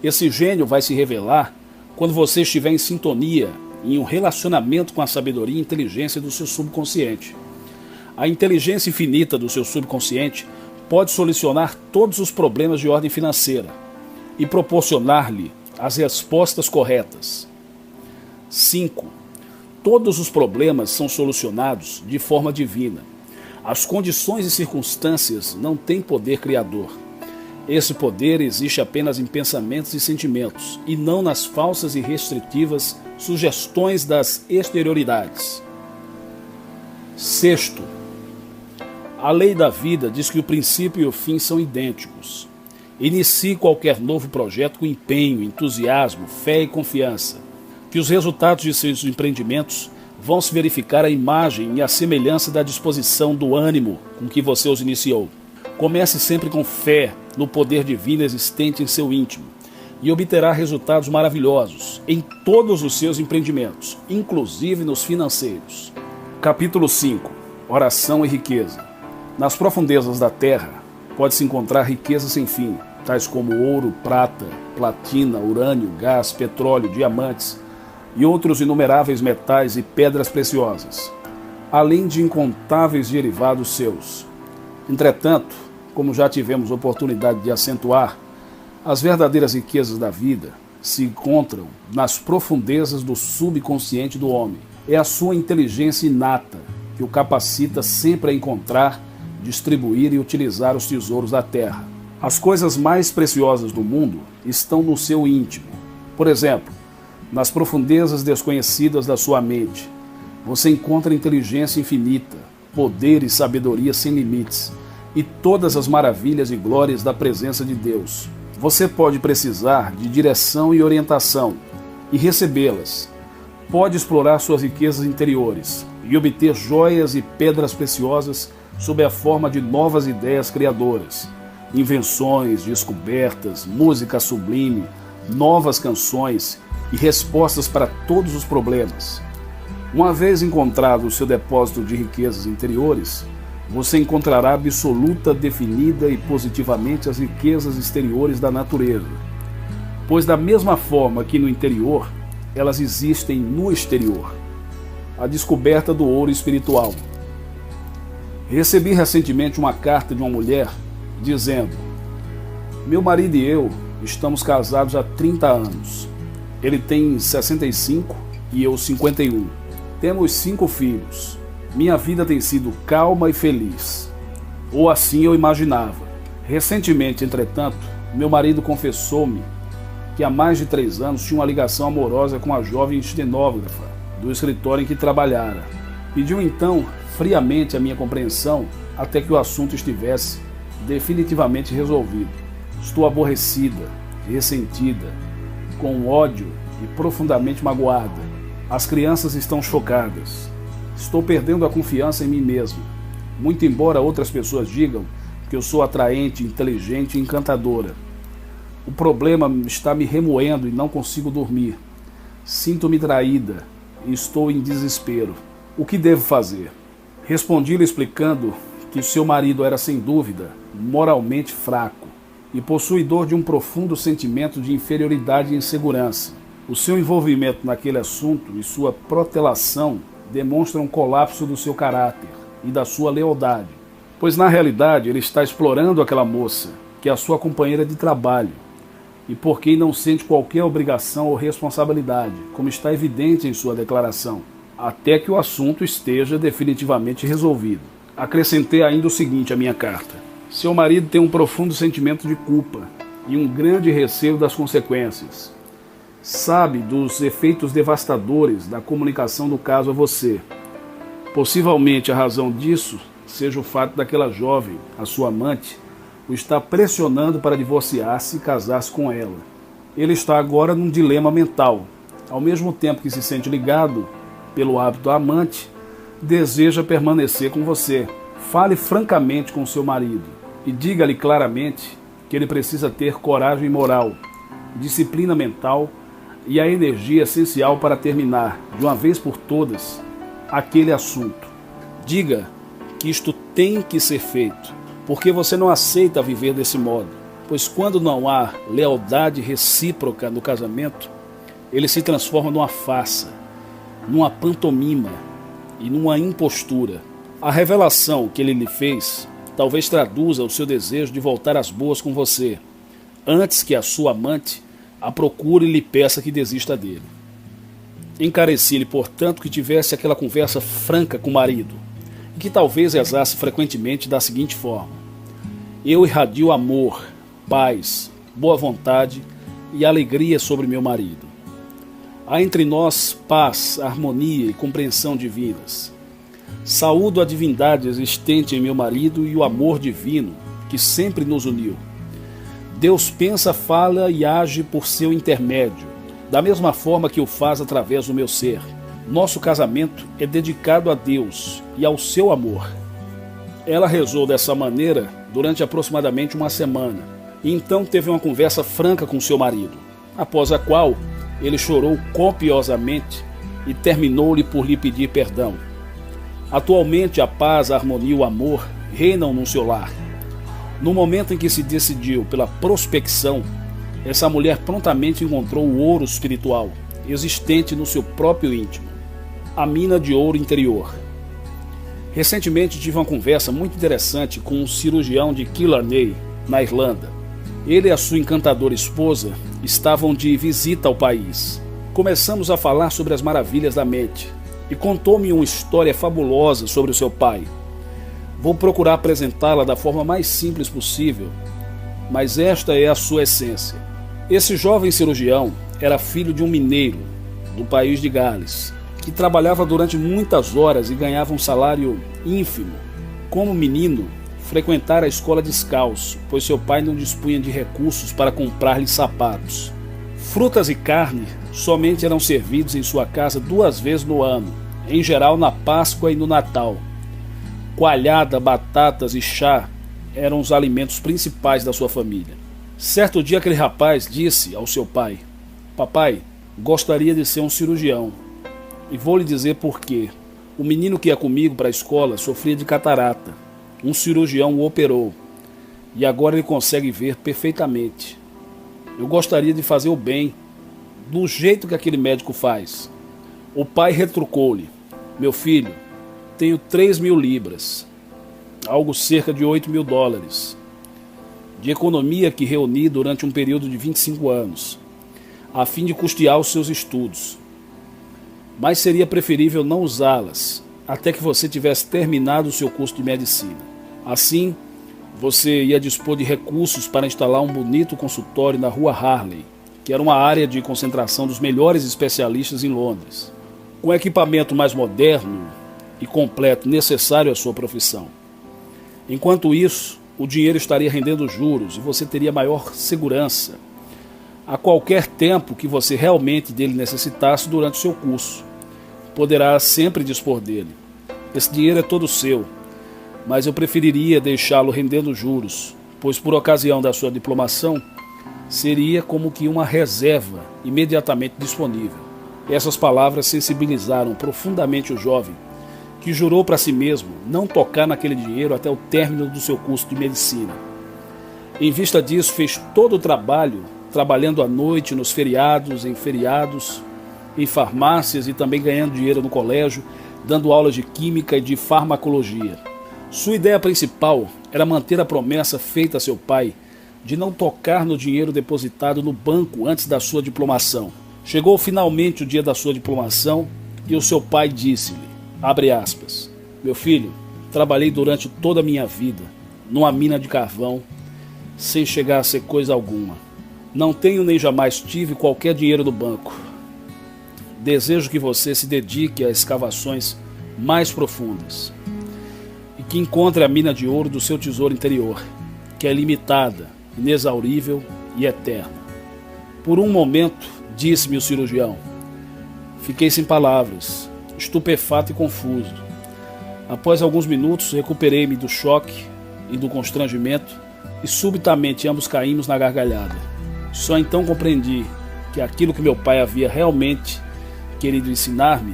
Esse gênio vai se revelar quando você estiver em sintonia, em um relacionamento com a sabedoria e inteligência do seu subconsciente. A inteligência infinita do seu subconsciente pode solucionar todos os problemas de ordem financeira e proporcionar-lhe as respostas corretas. 5. Todos os problemas são solucionados de forma divina. As condições e circunstâncias não têm poder criador. Esse poder existe apenas em pensamentos e sentimentos, e não nas falsas e restritivas sugestões das exterioridades. 6. A lei da vida diz que o princípio e o fim são idênticos. Inicie qualquer novo projeto com empenho, entusiasmo, fé e confiança, que os resultados de seus empreendimentos vão se verificar à imagem e à semelhança da disposição do ânimo com que você os iniciou. Comece sempre com fé no poder divino existente em seu íntimo e obterá resultados maravilhosos em todos os seus empreendimentos, inclusive nos financeiros. Capítulo 5. Oração e riqueza. Nas profundezas da terra pode-se encontrar riquezas sem fim, tais como ouro, prata, platina, urânio, gás, petróleo, diamantes e outros inumeráveis metais e pedras preciosas, além de incontáveis derivados seus. Entretanto, como já tivemos oportunidade de acentuar, as verdadeiras riquezas da vida se encontram nas profundezas do subconsciente do homem. É a sua inteligência inata que o capacita sempre a encontrar, distribuir e utilizar os tesouros da terra. As coisas mais preciosas do mundo estão no seu íntimo. Por exemplo, nas profundezas desconhecidas da sua mente, você encontra inteligência infinita, poder e sabedoria sem limites, e todas as maravilhas e glórias da presença de Deus. Você pode precisar de direção e orientação, e recebê-las. Pode explorar suas riquezas interiores e obter joias e pedras preciosas sob a forma de novas ideias criadoras, invenções, descobertas, música sublime, novas canções e respostas para todos os problemas. Uma vez encontrado o seu depósito de riquezas interiores, você encontrará absoluta, definida e positivamente as riquezas exteriores da natureza, pois da mesma forma que no interior, elas existem no exterior. A descoberta do ouro espiritual. Recebi recentemente uma carta de uma mulher dizendo: meu marido e eu estamos casados há 30 anos. Ele tem 65 e eu 51. Temos 5 filhos. Minha vida tem sido calma e feliz. Ou assim eu imaginava. Recentemente, entretanto, meu marido confessou-me que há mais de 3 anos tinha uma ligação amorosa com a jovem estenógrafa do escritório em que trabalhara. Pediu então friamente a minha compreensão até que o assunto estivesse definitivamente resolvido. Estou aborrecida, ressentida, com ódio e profundamente magoada. As crianças estão chocadas. Estou perdendo a confiança em mim mesma. Muito embora outras pessoas digam que eu sou atraente, inteligente e encantadora. O problema está me remoendo e não consigo dormir. Sinto-me traída e estou em desespero. O que devo fazer? Respondi-lhe explicando que seu marido era sem dúvida moralmente fraco e possuidor de um profundo sentimento de inferioridade e insegurança. O seu envolvimento naquele assunto e sua protelação demonstram um colapso do seu caráter e da sua lealdade, pois na realidade ele está explorando aquela moça, que é a sua companheira de trabalho, e por quem não sente qualquer obrigação ou responsabilidade, como está evidente em sua declaração, até que o assunto esteja definitivamente resolvido. Acrescentei ainda o seguinte à minha carta: seu marido tem um profundo sentimento de culpa e um grande receio das consequências. Sabe dos efeitos devastadores da comunicação do caso a você. Possivelmente a razão disso seja o fato daquela jovem, a sua amante, o estar pressionando para divorciar-se e casar-se com ela. Ele está agora num dilema mental. Ao mesmo tempo que se sente ligado pelo hábito à amante, deseja permanecer com você. Fale francamente com seu marido e diga-lhe claramente que ele precisa ter coragem moral, disciplina mental e a energia essencial para terminar, de uma vez por todas, aquele assunto. Diga que isto tem que ser feito, porque você não aceita viver desse modo, pois quando não há lealdade recíproca no casamento, ele se transforma numa farsa, numa pantomima e numa impostura. A revelação que ele lhe fez talvez traduza o seu desejo de voltar às boas com você, antes que a sua amante a procure e lhe peça que desista dele. Encareci-lhe, portanto, que tivesse aquela conversa franca com o marido, e que talvez rezasse frequentemente da seguinte forma: eu irradio amor, paz, boa vontade e alegria sobre meu marido. Há entre nós paz, harmonia e compreensão divinas. Saúdo a divindade existente em meu marido e o amor divino que sempre nos uniu. Deus pensa, fala e age por seu intermédio, da mesma forma que o faz através do meu ser. Nosso casamento é dedicado a Deus e ao seu amor. Ela rezou dessa maneira durante aproximadamente uma semana, e então teve uma conversa franca com seu marido, após a qual ele chorou copiosamente e terminou-lhe por lhe pedir perdão. Atualmente a paz, a harmonia e o amor reinam no seu lar. No momento em que se decidiu pela prospecção, essa mulher prontamente encontrou o ouro espiritual existente no seu próprio íntimo, a mina de ouro interior. Recentemente tive uma conversa muito interessante com um cirurgião de Killarney, na Irlanda. Ele e a sua encantadora esposa estavam de visita ao país. Começamos a falar sobre as maravilhas da mente e contou-me uma história fabulosa sobre o seu pai. Vou procurar apresentá-la da forma mais simples possível, mas esta é a sua essência. Esse jovem cirurgião era filho de um mineiro do país de Gales, que trabalhava durante muitas horas e ganhava um salário ínfimo. Como menino, frequentara a escola descalço, pois seu pai não dispunha de recursos para comprar-lhe sapatos. Frutas e carne somente eram servidos em sua casa 2 vezes no ano, em geral na Páscoa e no Natal. Coalhada, batatas e chá eram os alimentos principais da sua família. Certo dia aquele rapaz disse ao seu pai: papai, gostaria de ser um cirurgião. E vou lhe dizer por quê. O menino que ia comigo para a escola sofria de catarata. Um cirurgião o operou e agora ele consegue ver perfeitamente. Eu gostaria de fazer o bem, do jeito que aquele médico faz. O pai retrucou-lhe: meu filho, tenho 3.000 libras, algo cerca de $8.000, de economia que reuni durante um período de 25 anos, a fim de custear os seus estudos. Mas seria preferível não usá-las até que você tivesse terminado o seu curso de medicina. Assim, você ia dispor de recursos para instalar um bonito consultório na Rua Harley, que era uma área de concentração dos melhores especialistas em Londres, com equipamento mais moderno e completo necessário à sua profissão. Enquanto isso, o dinheiro estaria rendendo juros e você teria maior segurança a qualquer tempo que você realmente dele necessitasse durante o seu curso. Poderá sempre dispor dele. Esse dinheiro é todo seu, mas eu preferiria deixá-lo rendendo juros, pois por ocasião da sua diplomação, seria como que uma reserva imediatamente disponível. Essas palavras sensibilizaram profundamente o jovem, que jurou para si mesmo não tocar naquele dinheiro até o término do seu curso de medicina. Em vista disso, fez todo o trabalho, trabalhando à noite, nos feriados, em farmácias e também ganhando dinheiro no colégio, dando aulas de química e de farmacologia. Sua ideia principal era manter a promessa feita a seu pai de não tocar no dinheiro depositado no banco antes da sua diplomação. Chegou finalmente o dia da sua diplomação e o seu pai disse-lhe, abre aspas, meu filho, trabalhei durante toda a minha vida numa mina de carvão sem chegar a ser coisa alguma. Não tenho nem jamais tive qualquer dinheiro no banco. Desejo que você se dedique a escavações mais profundas, e que encontre a mina de ouro do seu tesouro interior, que é limitada, inexaurível e eterna. Por um momento, disse-me o cirurgião. Fiquei sem palavras, estupefato e confuso. Após alguns minutos, recuperei-me do choque e do constrangimento e subitamente ambos caímos na gargalhada. Só então compreendi que aquilo que meu pai havia realmente querido ensinar-me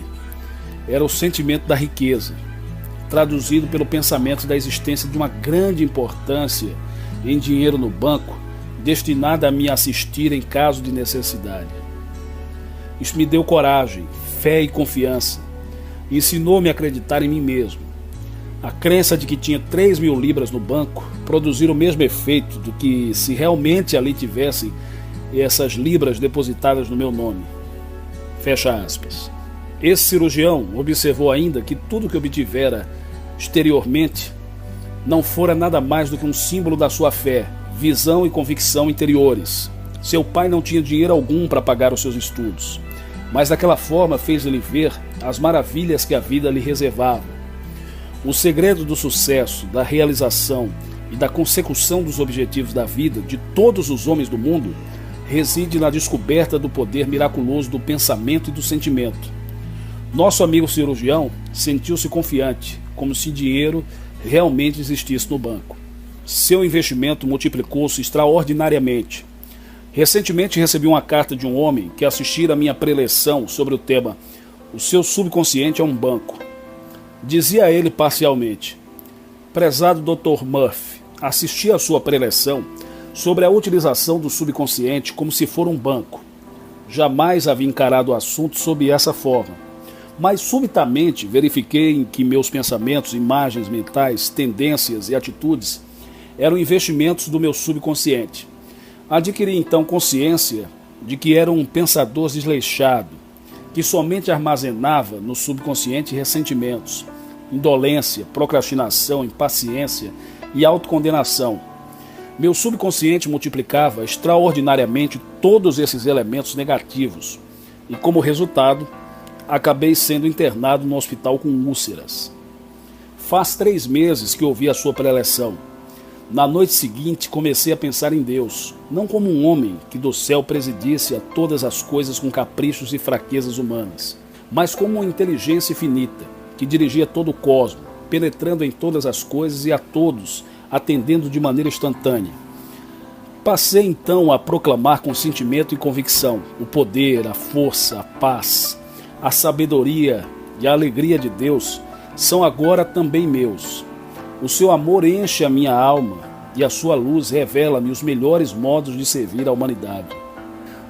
era o sentimento da riqueza, traduzido pelo pensamento da existência de uma grande importância em dinheiro no banco, destinada a me assistir em caso de necessidade. Isso me deu coragem, fé e confiança, e ensinou-me a acreditar em mim mesmo. A crença de que tinha 3.000 libras no banco produzir o mesmo efeito do que se realmente ali tivessem essas libras depositadas no meu nome. Fecha aspas. Esse cirurgião observou ainda que tudo que obtivera exteriormente não fora nada mais do que um símbolo da sua fé, visão e convicção interiores. Seu pai não tinha dinheiro algum para pagar os seus estudos, mas daquela forma fez-lhe ver as maravilhas que a vida lhe reservava. O segredo do sucesso, da realização e da consecução dos objetivos da vida de todos os homens do mundo reside na descoberta do poder miraculoso do pensamento e do sentimento. Nosso amigo cirurgião sentiu-se confiante, como se dinheiro realmente existisse no banco. Seu investimento multiplicou-se extraordinariamente. Recentemente recebi uma carta de um homem que assistira a minha preleção sobre o tema "O seu subconsciente é um banco". Dizia ele parcialmente: prezado Dr. Murphy, assisti a sua preleção sobre a utilização do subconsciente como se for um banco. Jamais havia encarado o assunto sob essa forma, mas subitamente verifiquei que meus pensamentos, imagens mentais, tendências e atitudes eram investimentos do meu subconsciente. Adquiri então consciência de que era um pensador desleixado, que somente armazenava no subconsciente ressentimentos, indolência, procrastinação, impaciência e autocondenação. Meu subconsciente multiplicava extraordinariamente todos esses elementos negativos e, como resultado, acabei sendo internado no hospital com úlceras. Faz 3 meses que ouvi a sua preleção. Na noite seguinte comecei a pensar em Deus, não como um homem que do céu presidisse a todas as coisas com caprichos e fraquezas humanas, mas como uma inteligência infinita que dirigia todo o cosmos, penetrando em todas as coisas e a todos, atendendo de maneira instantânea. Passei então a proclamar com sentimento e convicção o poder, a força, a paz, a sabedoria e a alegria de Deus são agora também meus. O seu amor enche a minha alma e a sua luz revela-me os melhores modos de servir à humanidade.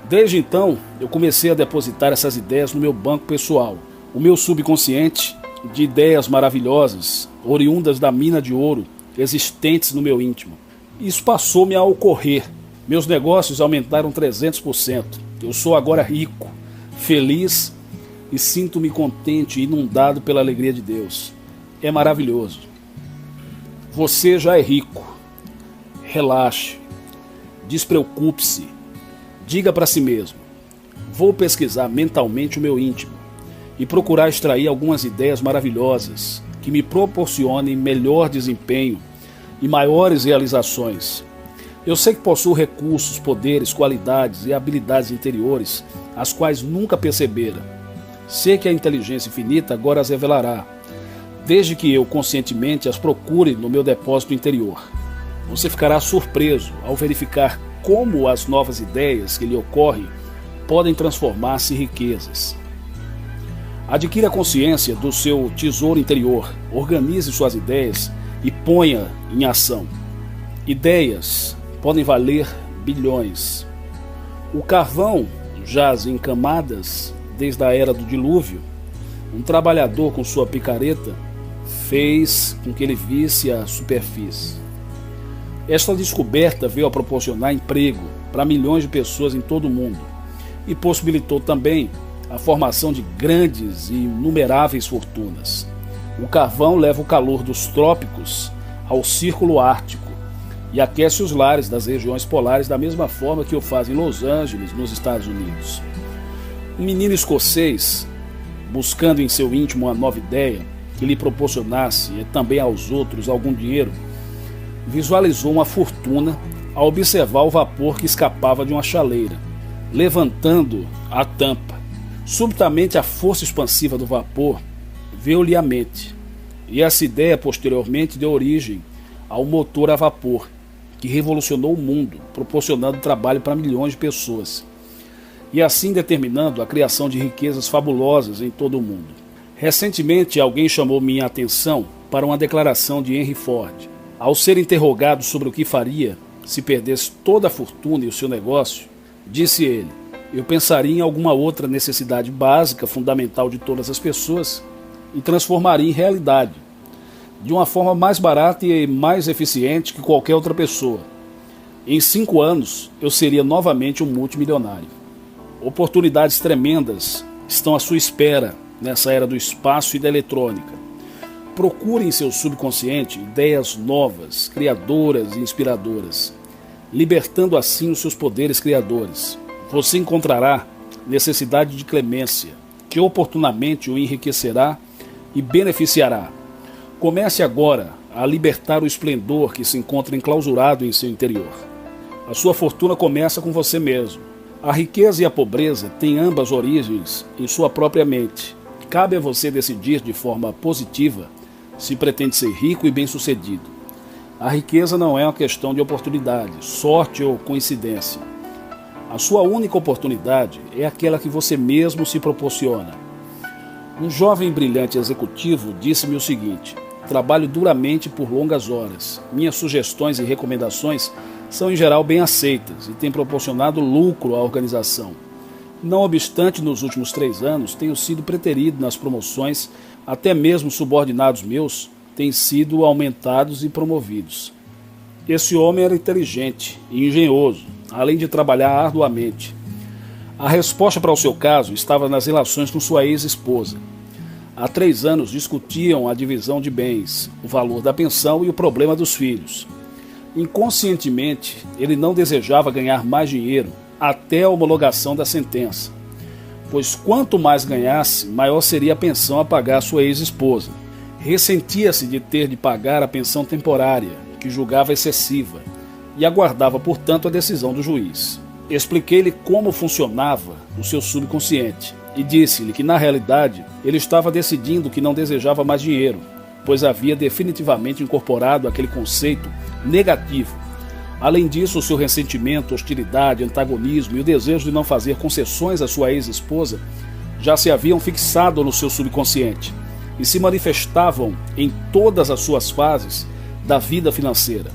Desde então, eu comecei a depositar essas ideias no meu banco pessoal, o meu subconsciente de ideias maravilhosas, oriundas da mina de ouro, existentes no meu íntimo. Isso passou-me a ocorrer. Meus negócios aumentaram 300%. Eu sou agora rico, feliz e sinto-me contente e inundado pela alegria de Deus. É maravilhoso. Você já é rico. Relaxe. Despreocupe-se. Diga para si mesmo: vou pesquisar mentalmente o meu íntimo e procurar extrair algumas ideias maravilhosas que me proporcionem melhor desempenho e maiores realizações. Eu sei que possuo recursos, poderes, qualidades e habilidades interiores as quais nunca percebera. Sei que a inteligência infinita agora as revelará, desde que eu conscientemente as procure no meu depósito interior. Você ficará surpreso ao verificar como as novas ideias que lhe ocorrem podem transformar-se em riquezas. Adquira consciência do seu tesouro interior, organize suas ideias e ponha em ação. Ideias podem valer bilhões. O carvão jaz em camadas desde a era do dilúvio. Um trabalhador com sua picareta fez com que ele visse a superfície. Esta descoberta veio a proporcionar emprego para milhões de pessoas em todo o mundo e possibilitou também a formação de grandes e inumeráveis fortunas. O carvão leva o calor dos trópicos ao círculo ártico e aquece os lares das regiões polares da mesma forma que o faz em Los Angeles, nos Estados Unidos. Um menino escocês, buscando em seu íntimo uma nova ideia, que lhe proporcionasse e também aos outros algum dinheiro, visualizou uma fortuna ao observar o vapor que escapava de uma chaleira, levantando a tampa. Subitamente a força expansiva do vapor veio-lhe à mente, e essa ideia posteriormente deu origem ao motor a vapor, que revolucionou o mundo, proporcionando trabalho para milhões de pessoas, e assim determinando a criação de riquezas fabulosas em todo o mundo. Recentemente, alguém chamou minha atenção para uma declaração de Henry Ford. Ao ser interrogado sobre o que faria se perdesse toda a fortuna e o seu negócio, disse ele: eu pensaria em alguma outra necessidade básica, fundamental de todas as pessoas, e transformaria em realidade, de uma forma mais barata e mais eficiente que qualquer outra pessoa. Em 5 anos, eu seria novamente um multimilionário. Oportunidades tremendas estão à sua espera nessa era do espaço e da eletrônica. Procure em seu subconsciente ideias novas, criadoras e inspiradoras, libertando assim os seus poderes criadores. Você encontrará necessidade de clemência, que oportunamente o enriquecerá e beneficiará. Comece agora a libertar o esplendor que se encontra enclausurado em seu interior. A sua fortuna começa com você mesmo. A riqueza e a pobreza têm ambas origens em sua própria mente. Cabe a você decidir de forma positiva se pretende ser rico e bem-sucedido. A riqueza não é uma questão de oportunidade, sorte ou coincidência. A sua única oportunidade é aquela que você mesmo se proporciona. Um jovem e brilhante executivo disse-me o seguinte: trabalho duramente por longas horas. Minhas sugestões e recomendações são em geral bem aceitas e têm proporcionado lucro à organização. Não obstante, nos últimos 3 anos, tenho sido preterido nas promoções, até mesmo subordinados meus têm sido aumentados e promovidos. Esse homem era inteligente e engenhoso, além de trabalhar arduamente. A resposta para o seu caso estava nas relações com sua ex-esposa. Há 3 anos discutiam a divisão de bens, o valor da pensão e o problema dos filhos. Inconscientemente, ele não desejava ganhar mais dinheiro até a homologação da sentença, pois quanto mais ganhasse, maior seria a pensão a pagar à sua ex-esposa. Ressentia-se de ter de pagar a pensão temporária, que julgava excessiva, e aguardava, portanto, a decisão do juiz. Expliquei-lhe como funcionava o seu subconsciente e disse-lhe que, na realidade, ele estava decidindo que não desejava mais dinheiro, pois havia definitivamente incorporado aquele conceito negativo. Além disso, o seu ressentimento, hostilidade, antagonismo e o desejo de não fazer concessões à sua ex-esposa já se haviam fixado no seu subconsciente e se manifestavam em todas as suas fases da vida financeira.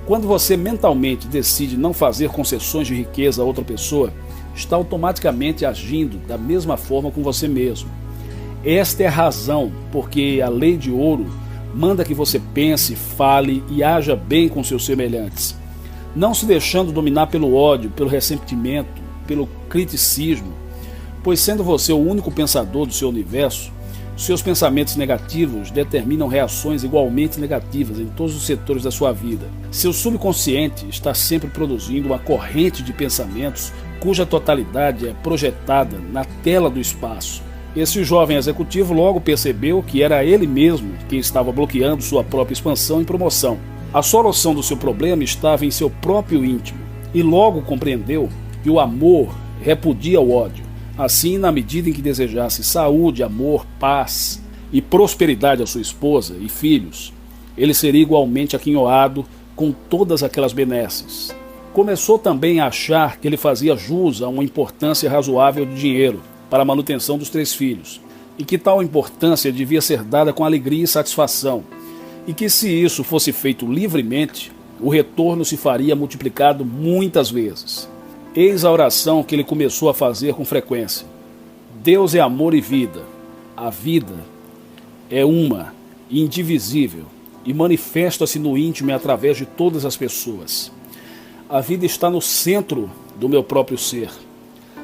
Quando você mentalmente decide não fazer concessões de riqueza a outra pessoa, está automaticamente agindo da mesma forma com você mesmo. Esta é a razão porque a lei de ouro manda que você pense, fale e haja bem com seus semelhantes, não se deixando dominar pelo ódio, pelo ressentimento, pelo criticismo, pois sendo você o único pensador do seu universo, seus pensamentos negativos determinam reações igualmente negativas em todos os setores da sua vida. Seu subconsciente está sempre produzindo uma corrente de pensamentos cuja totalidade é projetada na tela do espaço. Esse jovem executivo logo percebeu que era ele mesmo quem estava bloqueando sua própria expansão e promoção. A solução do seu problema estava em seu próprio íntimo e logo compreendeu que o amor repudia o ódio. Assim, na medida em que desejasse saúde, amor, paz e prosperidade à sua esposa e filhos, ele seria igualmente aquinhoado com todas aquelas benesses. Começou também a achar que ele fazia jus a uma importância razoável de dinheiro para a manutenção dos 3 filhos, e que tal importância devia ser dada com alegria e satisfação, e que se isso fosse feito livremente, o retorno se faria multiplicado muitas vezes. Eis a oração que ele começou a fazer com frequência: Deus é amor e vida. A vida é uma, indivisível, e manifesta-se no íntimo e através de todas as pessoas. A vida está no centro do meu próprio ser.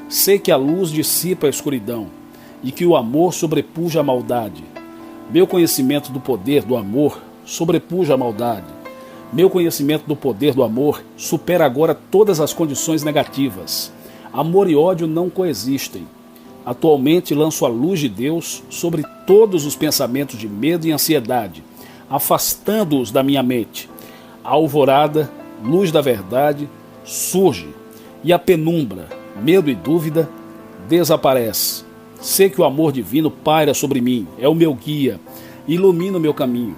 Sei que a luz dissipa a escuridão e que o amor sobrepuja a maldade. Meu conhecimento do poder do amor sobrepuja a maldade. Meu conhecimento do poder do amor supera agora todas as condições negativas. Amor e ódio não coexistem. Atualmente lanço a luz de Deus sobre todos os pensamentos de medo e ansiedade, afastando-os da minha mente. A alvorada, luz da verdade, surge, e a penumbra, medo e dúvida, desaparece. Sei que o amor divino paira sobre mim, é o meu guia, ilumina o meu caminho.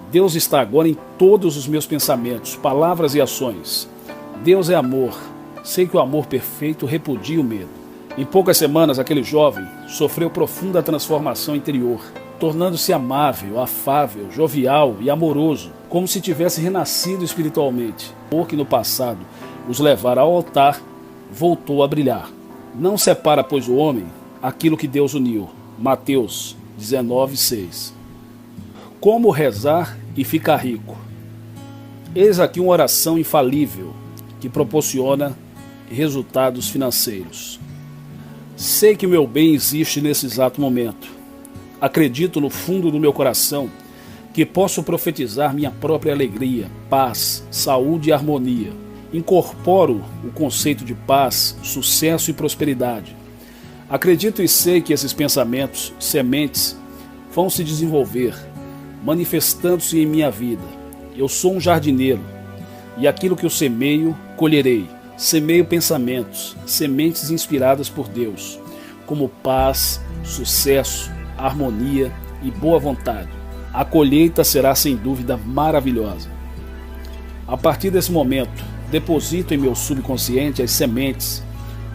Deus está agora em todos os meus pensamentos, palavras e ações. Deus é amor. Sei que o amor perfeito repudia o medo. Em poucas semanas, aquele jovem sofreu profunda transformação interior, tornando-se amável, afável, jovial e amoroso, como se tivesse renascido espiritualmente. O amor que no passado os levara ao altar voltou a brilhar. Não separa, pois, o homem aquilo que Deus uniu. Mateus 19:6. Como rezar e ficar rico? Eis aqui uma oração infalível que proporciona resultados financeiros. Sei que o meu bem existe nesse exato momento. Acredito no fundo do meu coração que posso profetizar minha própria alegria, paz, saúde e harmonia. Incorporo o conceito de paz, sucesso e prosperidade. Acredito e sei que esses pensamentos, sementes, vão se desenvolver, manifestando-se em minha vida. Eu sou um jardineiro, e aquilo que eu semeio, colherei. Semeio pensamentos, sementes inspiradas por Deus, como paz, sucesso, harmonia e boa vontade. A colheita será sem dúvida maravilhosa. A partir desse momento, deposito em meu subconsciente as sementes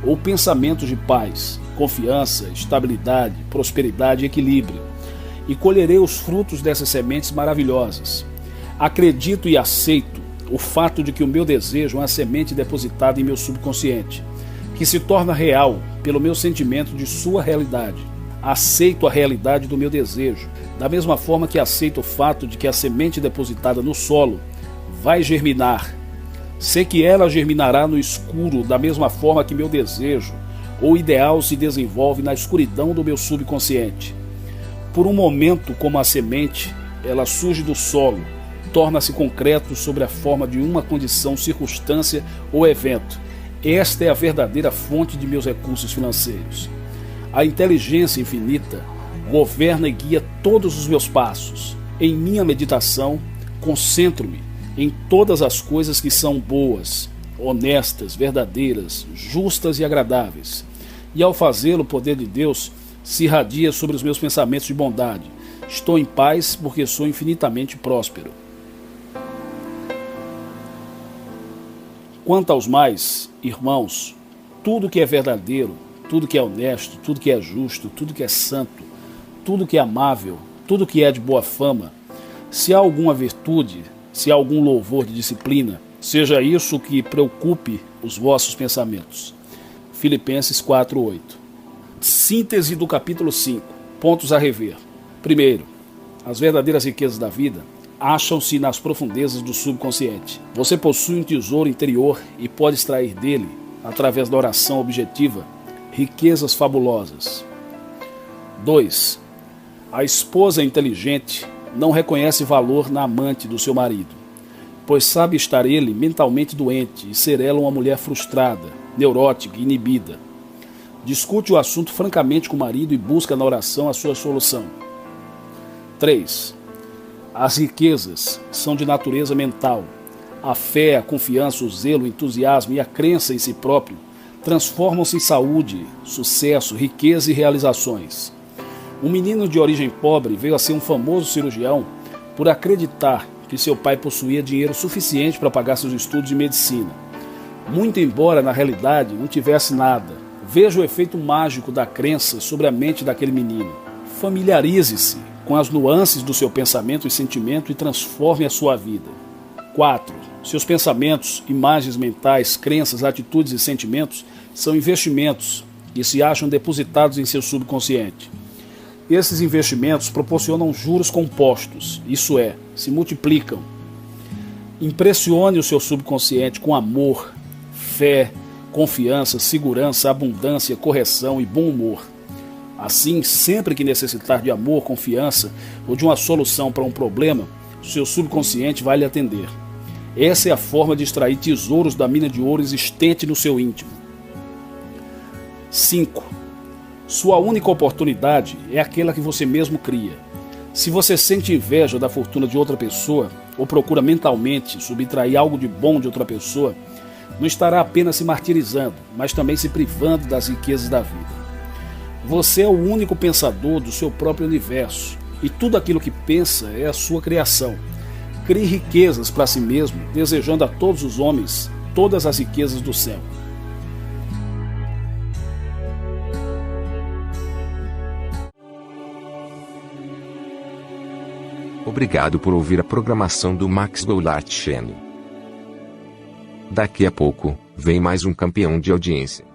ou pensamentos de paz, confiança, estabilidade, prosperidade e equilíbrio, e colherei os frutos dessas sementes maravilhosas. Acredito e aceito o fato de que o meu desejo é uma semente depositada em meu subconsciente, que se torna real pelo meu sentimento de sua realidade. Aceito a realidade do meu desejo, da mesma forma que aceito o fato de que a semente depositada no solo vai germinar. Sei que ela germinará no escuro, da mesma forma que meu desejo ou ideal se desenvolve na escuridão do meu subconsciente. Por um momento, como a semente, ela surge do solo, torna-se concreto sobre a forma de uma condição, circunstância ou evento. Esta é a verdadeira fonte de meus recursos financeiros. A inteligência infinita governa e guia todos os meus passos. Em minha meditação, concentro-me em todas as coisas que são boas, honestas, verdadeiras, justas e agradáveis. E ao fazê-lo, o poder de Deus se irradia sobre os meus pensamentos de bondade. Estou em paz porque sou infinitamente próspero. Quanto aos mais, irmãos, tudo que é verdadeiro, tudo que é honesto, tudo que é justo, tudo que é santo, tudo que é amável, tudo que é de boa fama, se há alguma virtude, se há algum louvor de disciplina, seja isso que preocupe os vossos pensamentos. Filipenses 4:8. Síntese do capítulo 5. Pontos a rever. Primeiro, as verdadeiras riquezas da vida acham-se nas profundezas do subconsciente. Você possui um tesouro interior e pode extrair dele, através da oração objetiva, riquezas fabulosas. 2. A esposa inteligente não reconhece valor na amante do seu marido, pois sabe estar ele mentalmente doente e ser ela uma mulher frustrada, neurótica e inibida. Discute o assunto francamente com o marido e busca na oração a sua solução. 3. As riquezas são de natureza mental. A fé, a confiança, o zelo, o entusiasmo e a crença em si próprio transformam-se em saúde, sucesso, riqueza e realizações. Um menino de origem pobre veio a ser um famoso cirurgião por acreditar que seu pai possuía dinheiro suficiente para pagar seus estudos de medicina. Muito embora, na realidade, não tivesse nada. Veja o efeito mágico da crença sobre a mente daquele menino. Familiarize-se com as nuances do seu pensamento e sentimento e transforme a sua vida. 4. Seus pensamentos, imagens mentais, crenças, atitudes e sentimentos são investimentos e se acham depositados em seu subconsciente. Esses investimentos proporcionam juros compostos, isso é, se multiplicam. Impressione o seu subconsciente com amor, fé, confiança, segurança, abundância, correção e bom humor. Assim, sempre que necessitar de amor, confiança ou de uma solução para um problema, seu subconsciente vai lhe atender. Essa é a forma de extrair tesouros da mina de ouro existente no seu íntimo. 5. Sua única oportunidade é aquela que você mesmo cria. Se você sente inveja da fortuna de outra pessoa ou procura mentalmente subtrair algo de bom de outra pessoa, não estará apenas se martirizando, mas também se privando das riquezas da vida. Você é o único pensador do seu próprio universo e tudo aquilo que pensa é a sua criação. Crie riquezas para si mesmo, desejando a todos os homens todas as riquezas do céu. Obrigado por ouvir a programação do Max Goulart Channel. Daqui a pouco, vem mais um campeão de audiência.